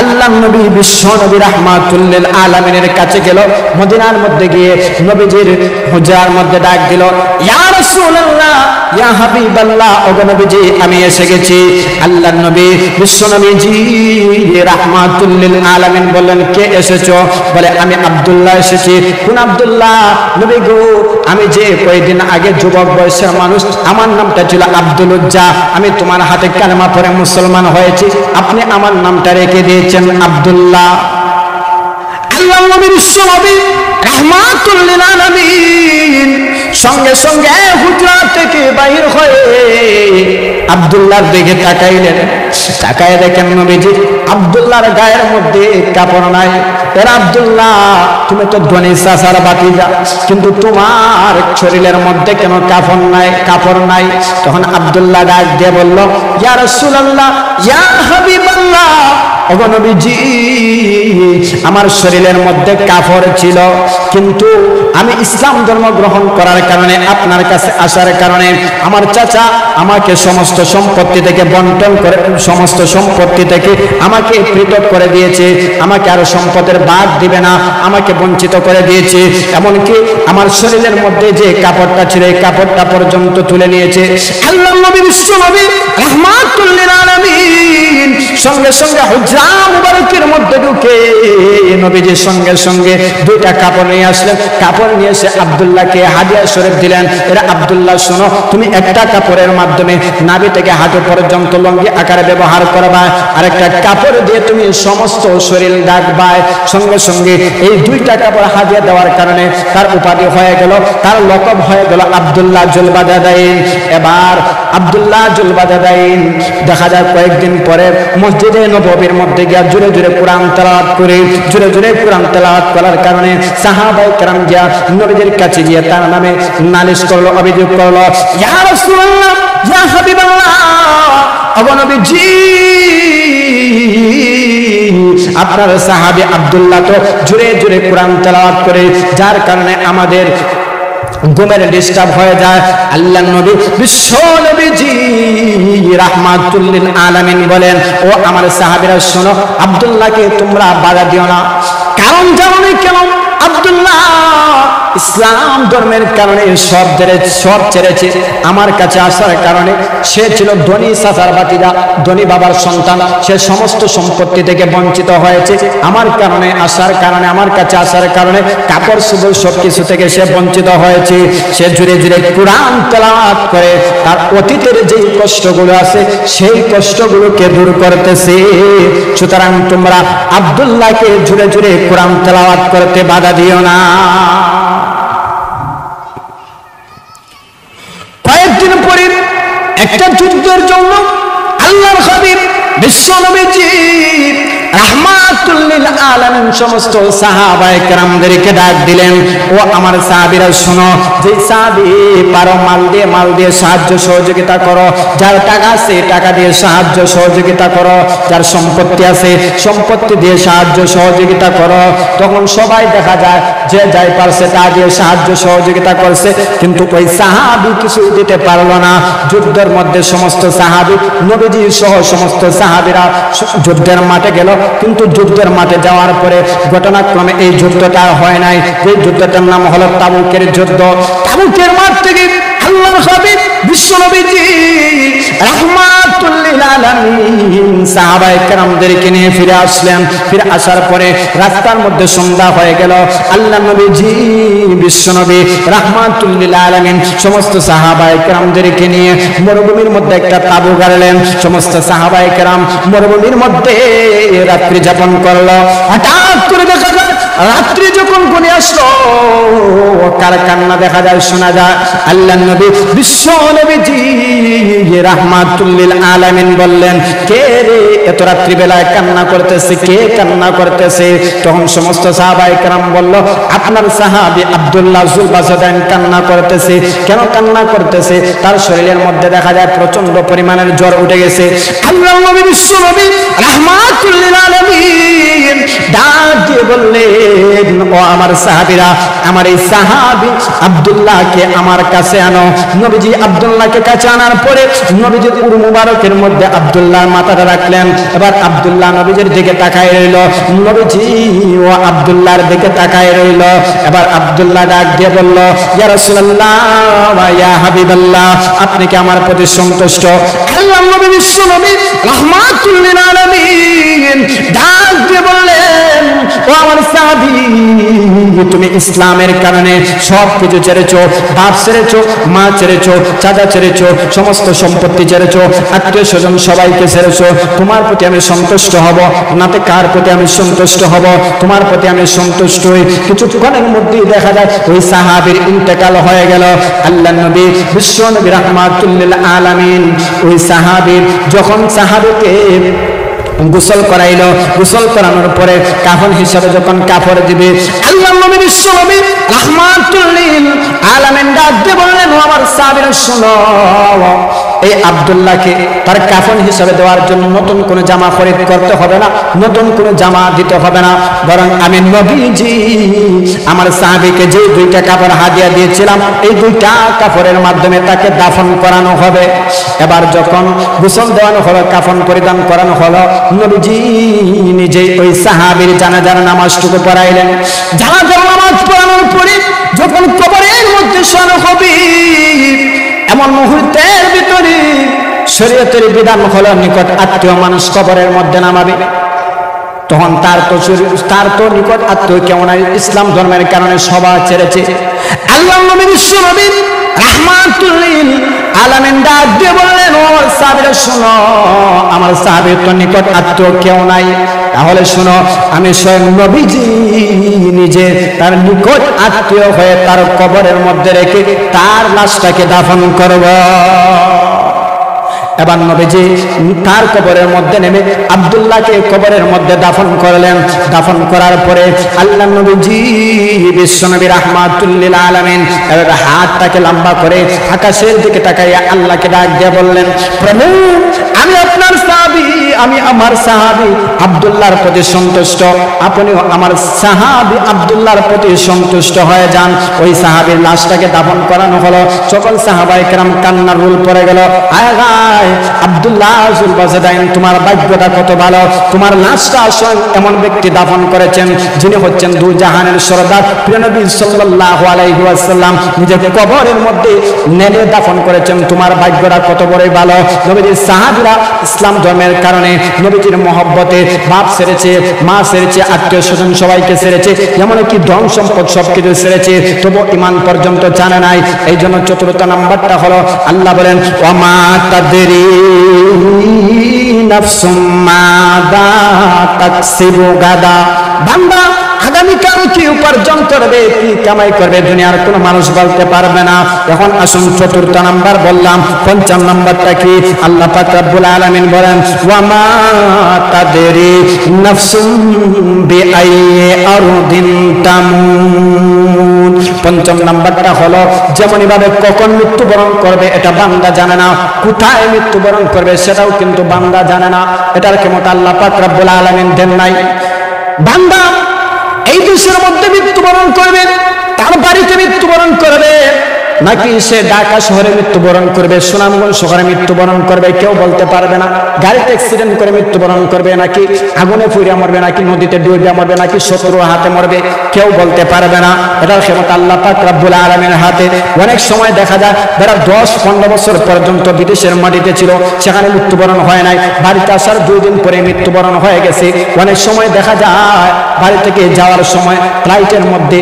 আল্লাহ নবী বিশ্ব নবী রাহমাতুল লিল আলামিনের কাছে গেল। মদিনার মধ্যে গিয়ে নবীজির হুজরার মধ্যে ডাক দিল, ইয়া রাসূলুল্লাহ, ইয়া হাবিবাল্লাহ, ওগো নবীজি আমি এসে গেছি। আল্লাহ নবী বিশ্ব নবীজি রাহমাতুল লিল আলামিন বললেন, কে এসেছো? বলে আমি আব্দুল্লাহ এসেছি। কোন আব্দুল্লাহ? নবী গো, আমি যে কয়েকদিন আগে যুবক বয়সের মানুষ, আমার নামটা ছিল আব্দুল উজ্জা, আমি তোমার হাতে কালেমা পড়ে মুসলমান হয়েছি, আপনি আমার নামটা রেখে দিয়েছেন আব্দুল্লাহ। আল্লাহ নবী বিশ্ব নবী রাহমাতুল লিল আলামিন সঙ্গে সঙ্গে হুজরা থেকে বাইর হয়ে আব্দুল্লাহর দিকে তাকাইলেন। তাকায় দেখেন নবীজি আব্দুল্লাহর গায়ের মধ্যে কাপড় নাই। এর আব্দুল্লাহ, তুমি তো ধনী চাচার ভাতিজা, কিন্তু তোমার শরীরের মধ্যে কেন কাপড় নাই? কাপড় নাই। তখন আব্দুল্লাহ ডাক দিয়ে বলল, ইয়া রাসূলুল্লাহ, ইয়া হাবিবাল্লাহ, ওগো নবীজি আমার শরীরের মধ্যে কাপড় ছিল, কিন্তু আমি ইসলাম ধর্ম গ্রহণ করার কারণে, আপনার কাছে আসার কারণে আমার চাচা আমাকে সমস্ত সম্পত্তি থেকে বন্টন করে, সমস্ত সম্পত্তি থেকে আমাকে পৃথক করে দিয়েছে, আমাকে আরো সম্পদের ভাগ দিবে না, আমাকে বঞ্চিত করে দিয়েছে। এমনকি আমার শরীরের মধ্যে যে কাপড়টা ছিল এই কাপড়টা পর্যন্ত তুলে নিয়েছে। আল্লাহ নবী বিশ্ব নবী রাহমাতুল লিল আলামিন সঙ্গে সঙ্গে হুজরা মুবারকের মধ্যে ঢুকে নবীজির সঙ্গে সঙ্গে দুইটা কাপড় নিয়ে আসলেন। কাপড় নিয়ে এসে আব্দুল্লাহকে হাদিয়া শরীফ দিলেন। এরা আব্দুল্লাহ, শোনো, তুমি একটা কাপড়ের মাধ্যমে নাভি থেকে হাঁটু পর্যন্ত লঙ্গি আকারে ব্যবহার করবা, আর একটা কাপড় দিয়ে তুমি সমস্ত শরীর ঢাকবা। সঙ্গে সঙ্গে এই দুইটা কাপড় হাদিয়া দেওয়ার কারণে তার উপাধি হয়ে গেল, তার লকব হয়ে গেল আব্দুল্লাহ জুল বাদাদাইন। এবার আব্দুল্লাহ জুল বাদাদাইন দেখা যায় কয়েকদিন পরে মসজিদে নববীর মধ্যে গিয়া জোরে জোরে কোরআন তেলাওয়াত করে, জোরে জোরে কোরআন তেলাওয়াত করার কারণে সাহাবায়ে কেরাম গিয়া নবীর কাছে গিয়ে তার নামে নালিশ করলো, অভিযোগ করলো, ইয়া রাসূলুল্লাহ, ইয়া হাবিবাল্লাহ, ওগো নবীজি আপনার সাহাবী আব্দুল্লাহ তো জোরে জোরে কোরআন তেলাওয়াত করে, যার কারণে আমাদের ঘুমের ডিস্টার্ব হয়ে যায়। আল্লাহ নবী বিশ্ব নবীজি রাহমাতুল লিল আলামিন বলেন, ও আমার সাহাবীরা শোনো, আব্দুল্লাহকে তোমরা বাধা দিও না। কারণ জানো কেন? আব্দুল্লাহ ইসলাম ধর্মের কারণে সব ছেড়েছে, আমার কাছে আসার কারণে সে ছিল ধনী চাচার ভাতিজা, ধনী বাবার সন্তান, সে সমস্ত সম্পত্তি থেকে বঞ্চিত হয়েছে। আমার কারণে আসার কারণে, আমার কাছে আসার কারণে কাপড় চোপড় সবকিছু থেকে সে বঞ্চিত হয়েছে। সে জুড়ে জুড়ে কোরআন তেলাওয়াত করে তার অতীতের যে কষ্টগুলো আছে সেই কষ্টগুলোকে দূর করতেছে। সুতরাং তোমরা আব্দুল্লাহকে জুড়ে জুড়ে কোরআন তেলাওয়াত করতে বাধা দিও না। কয়েকদিন পরে একটা যুদ্ধের জন্য আল্লাহর হাবিব বিশ্ব নবীজি রাহমাতুল লিল আলামিন সমস্ত সাহাবায়ে কেরামদেরকে ডাক দিলেন, ও আমার সাহাবীরা শোনো, যে সাহাবী পারো মাল দিয়ে সাহায্য সহযোগিতা করো, যার টাকা আছে টাকা দিয়ে সাহায্য সহযোগিতা করো, যার সম্পত্তি আছে সম্পত্তি দিয়ে সাহায্য সহযোগিতা করো। তখন সবাই দেখা যায় যে যাই পারছে তা দিয়ে সাহায্য সহযোগিতা করছে, কিন্তু ওই সাহাবী কিছু দিতে পারলো না। যুদ্ধের মধ্যে সমস্ত সাহাবী নবীজি সহ সমস্ত সাহাবীরা যুদ্ধের মাঠে গেল, কিন্তু যুদ্ধের মাঠে যাওয়ার পরে ঘটনাক্রমে এই যুদ্ধটা হয় নাই। এই যুদ্ধটার নাম হলো তাবুকের যুদ্ধ। তাবুকের মাঠ থেকে আল্লাহর হাবিব বিশ্ব নবীজি রাহমাতুল লিল আলামিন সাহাবায়ে কেরামদেরকে নিয়ে ফিরে আসলেন। ফিরে আসার পরে রাস্তার মধ্যে সন্ধ্যা হয়ে গেল। আল্লাহ নবীজি বিশ্ব নবী রাহমাতুল লিল আলামিন সমস্ত সাহাবায়ে কেরামদেরকে নিয়ে মরুভূমির মধ্যে একটা তাবু গাড়লেন। সমস্ত সাহাবায়ে কেরাম মরুভূমির মধ্যে রাত্রি যাপন করলো। হঠাৎ করে দেখা যায় রাত্রি যখন ঘনিয়ে আসলো কার কান্না দেখা যায়, শোনা যায়। আল্লাহর নবী বিশ্ব নবীজি রাহমাতুল লিল আলামিন বললেন, কে রে এত রাত্রি বেলায় কান্না করতেছে, কে কান্না করতেছে? তখন সমস্ত সাহাবায়ে কেরাম বলল, আপনার সাহাবী আব্দুল্লাহ যুলবাজদান কান্না করতেছে। কেন কান্না করতেছে? তার শরীরের মধ্যে দেখা যায় প্রচন্ড পরিমাণের জ্বর উঠে গেছে। আল্লাহর নবী বিশ্ব নবী রাহমাতুল লিল আলামিন ডাক দিয়ে বললেন, ও আমার সাহাবীরা, আমার এই সাহাবী আব্দুল্লাহকে আমার কাছে আনো। নবীজি আব্দুল্লাহকে কাছে আনার পরে নবীজি উর মুবারকের মধ্যে আব্দুল্লাহর মাথাটা রাখলেন। এবার আব্দুল্লাহ নবীজির দিকে তাকায় রইল, নবীজি ও আব্দুল্লাহর দিকে তাকায় রইল। এবার আব্দুল্লাহ ডাক দিয়ে বলল, ইয়া রাসূলুল্লাহ ওয়া ইয়া হাবিবাল্লাহ, আপনি কি আমার প্রতি সন্তুষ্ট? আল্লাহর নবী বিশ্ব নবী রাহমাতুল লিল আলামিন ডাক দিয়ে বললেন, ও আমার সাহাবী, তুমি ইসলামের কারণে সব কিছু ছেড়েছো, বাপ ছেড়েছো, মা ছেড়েছো, চাচা ছেড়েছো, সমস্ত সম্পত্তি ছেড়েছো, আত্মীয় স্বজন সবাইকে ছেড়েছো। তোমার প্রতি আমি সন্তুষ্ট হব নাতে কার প্রতি আমি সন্তুষ্ট হব? তোমার প্রতি আমি সন্তুষ্ট হই। কিছুক্ষণের মধ্যেই দেখা যায় ওই সাহাবীর ইন্তেকাল হয়ে গেল। আল্লাহর নবী বিশ্ব নবী রাহমাতুল লিল আলামিন ওই সাহাবীর যখন সাহাবীকে গোসল করাইলো, গোসল করানোর পরে কাফন হিসাবে যখন কাপড় দিবে, আল্লাহর নবী বিশ্ব নবী রাহমাতুল লিল আলামিন ডাক দিয়ে বললেন, ও আমার সাহাবীরা শোনো, এই আব্দুল্লাহকে তার কাফন হিসাবে দেওয়ার জন্য নতুন কোনো জামা খরিদ করতে হবে না, নতুন কোনো জামা দিতে হবে না, বরং আমি নবীজি আমার সাহাবীকে যে দুইটা কাপড় হাদিয়া দিয়েছিলাম, এই দুইটা কাপড়ের মাধ্যমে তাকে দাফন করানো হবে। এবার যখন গোসল দেওয়ানো হলো, কাফন পরিধান করানো হলো, নবীজি নিজে ওই সাহাবীর জানাজার নামাজটুকু পড়াইলেন। জানাজার নামাজ পড়ানোর পরে যখন কবরের মধ্যে শোয়ানো হবে, এমন মুহূর্তের ভিতরে শরীয়তের বিধান হলো নিকট আত্মীয় মানুষ কবরের মধ্যে নামাবে। তখন তার তো নিকট আত্মীয় কেউ নাই, ইসলাম ধর্মের কারণে সবার ছেড়েছে। আল্লাহর নবী বিশ্ব নবী রাহমাতুল লিল আলামিন ডাক দিয়ে বললেন, ও আমার সাহাবীরা শোনো, আমার সাহাবীর তো নিকট আত্মীয় কেউ নাই, তাহলে শোনো, আমি স্বয়ং নবীজি নিজে তার নিকট আত্মীয় হয়ে তার কবরের মধ্যে রেখে তার লাশটাকে দাফন করব। এবার নবীজি তার কবরের মধ্যে নেমে আব্দুল্লাহকে কবরের মধ্যে দাফন করলেন। দাফন করার পরে আল্লাহর নবীজি বিশ্বনবী রাহমাতুল লিল আলামিন এবার হাতটাকে লম্বা করে আকাশের দিকে তাকাইয়া আল্লাহকে ডাক দিয়ে বললেন, প্রভু, আমি আপনার সাহাবী, আমি আমার সাহাবী আব্দুল্লাহর প্রতি সন্তুষ্ট, আপনিও আমার সাহাবী আব্দুল্লাহর প্রতি সন্তুষ্ট হয়ে যান। ওই সাহাবীর লাশটাকে দাফন করানো হলো। সকল সাহাবায়ে কেরাম কান্নার রোল পড়ে গেল। আয় আব্দুল্লাহ যুলবাজদাইন, তোমার ভাগ্যটা কত ভালো, তোমার লাশটা স্বয়ং এমন ব্যক্তি দাফন করেছেন যিনি হচ্ছেন দুই জাহানের সরদার প্রিয় নবী সাল্লাল্লাহু আলাইহি ওয়াসাল্লাম নিজেকে কবরের মধ্যে নেড়ে দাফন করেছেন। তোমার ভাগ্যটা কত বড়ই ভালো। নবীজির সাহাবীরা ইসলাম ধর্মের কারণে নবীজির মহব্বতে বাপ ছেড়েছে, মা ছেড়েছে, আত্মীয় স্বজন সবাইকে ছেড়েছে, এমনকি ধন সম্পদ সবকিছু ছেড়েছে, তবু ঈমান পর্যন্ত জানে নাই। এই জন্য চতুর্থ নাম্বারটা হলো আল্লাহ বলেন, ওয়ামা তাদরি নাফসুম মাযা তাকসিবু গাদা। বান্দা আগামীকাল কি উপার্জন করবে, কি কামাই করবে, দুনিয়ার কোনো মানুষ বলতে পারবে না। এখন আসুন চতুর্থ নাম্বার বললাম, পঞ্চম নাম্বারটা কি? আল্লাহ পাক রব্বুল আলামিন বলেন, ওয়ামা তাদরি নাফসুম বিআইয়ি আরদিন তামুত। পঞ্চম নাম্বারটা হলো যেমন ভাবে কখন মৃত্যুবরণ করবে এটা বান্দা জানে না, কোথায় মৃত্যুবরণ করবে সেটাও কিন্তু বান্দা জানে না। এটার ক্ষমতা আল্লাহ পাক রব্বুল আলামিন দেন নাই। বান্দা এই দেশের মধ্যে মৃত্যুবরণ করবে, তার বাড়িতে মৃত্যুবরণ করবে, নাকি সে ঢাকা শহরে মৃত্যুবরণ করবে, সুনামগঞ্জ শহরে মৃত্যুবরণ করবে, কেউ বলতে পারবে না। গাড়িতে অ্যাক্সিডেন্ট করে মৃত্যুবরণ করবে, নাকি আগুনে পুড়ে মরবে, নাকি নদীতে ডুবে মরবে, নাকি শত্রুর হাতে মরবে, কেউ বলতে পারবে না। এটার ক্ষমতা আল্লাহ পাক রব্বুল আলামিনের হাতে। অনেক সময় দেখা যায় যারা 10-15 বছর পর্যন্ত বিদেশের মাটিতে ছিল, সেখানে মৃত্যুবরণ হয় নাই, বাড়িতে আসার 2 দিন পরে মৃত্যুবরণ হয়ে গেছে। অনেক সময় দেখা যায় বাড়ি থেকে যাওয়ার সময় ফ্লাইটের মধ্যে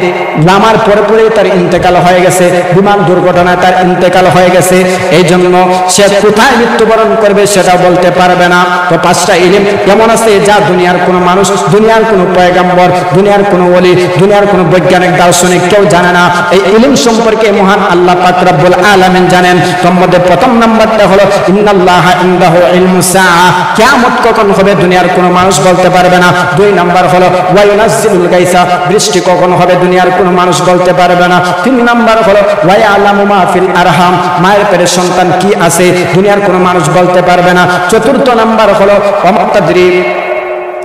নামার পরে পরে তার ইন্তেকাল হয়ে গেছে, বিমান দুর্ঘটনায় তার ইন্তেকাল হয়ে গেছে, এই জন্য সে কোথায় মৃত্যুবরণ করবে সেটা বলতে পারবে না। তো 5টা ইলম এমন আছে যা দুনিয়ার কোনো মানুষ, দুনিয়ার কোনো পয়গম্বর, দুনিয়ার কোনো ওলি, দুনিয়ার কোনো বৈজ্ঞানিক দার্শনিক কেউ জানে না। এই ইলম সম্পর্কে মহান আল্লাহ পাক রব্বুল আলামিন জানেন। তার মধ্যে প্রথম নাম্বারটা হলো ইন্নাল্লাহা ইনদাহু ইলমুস সাআ, কিয়ামত কখন হবে দুনিয়ার কোনো মানুষ বলতে পারবে না। 2 নাম্বার হলো ওয়া ইউনাজ্জিলুল গায়সা, বৃষ্টি কখন হবে দুনিয়ার কোনো মানুষ বলতে পারবে না। 3 নাম্বার হলো ওয়া ইয়ালামু মা ফিল আরহাম, মায়ের পেটে সন্তান কি আছে দুনিয়ার কোনো মানুষ বলতে পারবে না। 4 নাম্বার হলো ওয়া তাদরি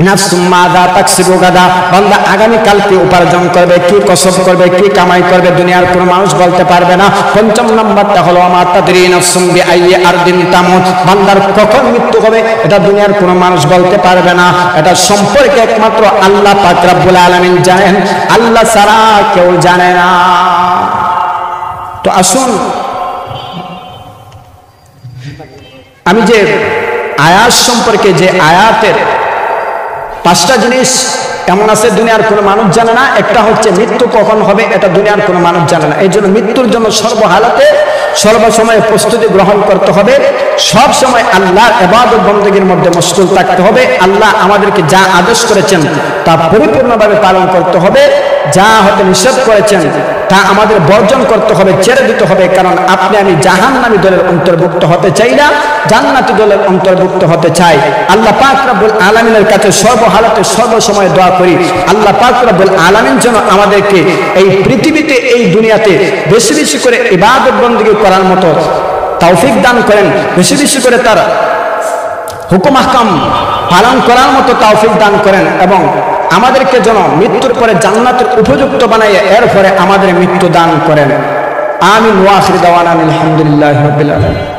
নাফসুম মাযা তাকসিবু গাদা, বান্দা আগামী কালকে উপার্জন করবে, কি কসব করবে, কি কামাই করবে দুনিয়ার কোনো মানুষ বলতে পারবে না। 5 নাম্বারটা হলো মা তাদরি নাফসুম বিআইয়ি আরদিন তামুত, বান্দার কখন মৃত্যু হবে এটা দুনিয়ার কোনো মানুষ বলতে পারবে না। এটা সম্পর্কে একমাত্র আল্লাহ পাক রব্বুল আলামিন জানেন, আল্লাহ ছাড়া কেউ জানে না। তো আসুন আমি যে আয়াত সম্পর্কে, যে আয়াতের 5টা জিনিস এমন আছে দুনিয়ার কোনো মানুষ জানে না। একটা হচ্ছে মৃত্যু কখন হবে এটা দুনিয়ার কোনো মানুষ জানে না। এই জন্য মৃত্যুর জন্য সর্বহালাতে সর্বসময়ে প্রস্তুতি গ্রহণ করতে হবে, সব সময় আল্লাহর ইবাদত বন্দেগীর মধ্যে মশগুল থাকতে হবে। আল্লাহ আমাদেরকে যা আদেশ করেছেন তা পরিপূর্ণভাবে পালন করতে হবে, যা হতে নিষেধ করেছেন তা আমাদের বর্জন করতে হবে, ছেড়ে দিতে হবে। কারণ আপনি আমি জাহান্নামী দলের অন্তর্ভুক্ত হতে চাই না, জান্নাতি দলের অন্তর্ভুক্ত হতে চাই। আল্লাহ পাক রব্বুল আলামিনের কাছে সর্বহালাতে সর্বসময় দোয়া করি, আল্লাহ পাক রব্বুল আলামিন যেন আমাদেরকে এই পৃথিবীতে, এই দুনিয়াতে বেশি বেশি করে ইবাদত বন্দেগী করার মতো তৌফিক দান করেন, বেশি বেশি করে তার হুকুম আহকাম পালন করার মতো তৌফিক দান করেন, এবং আমাদেরকে যেন মৃত্যুর পরে জান্নাতের উপযুক্ত বানাইয়ে এরপরে আমাদের মৃত্যু দান করেন। আমিন ওয়া আখির দাওয়ানা আলহামদুলিল্লাহি রাব্বিল আলামিন।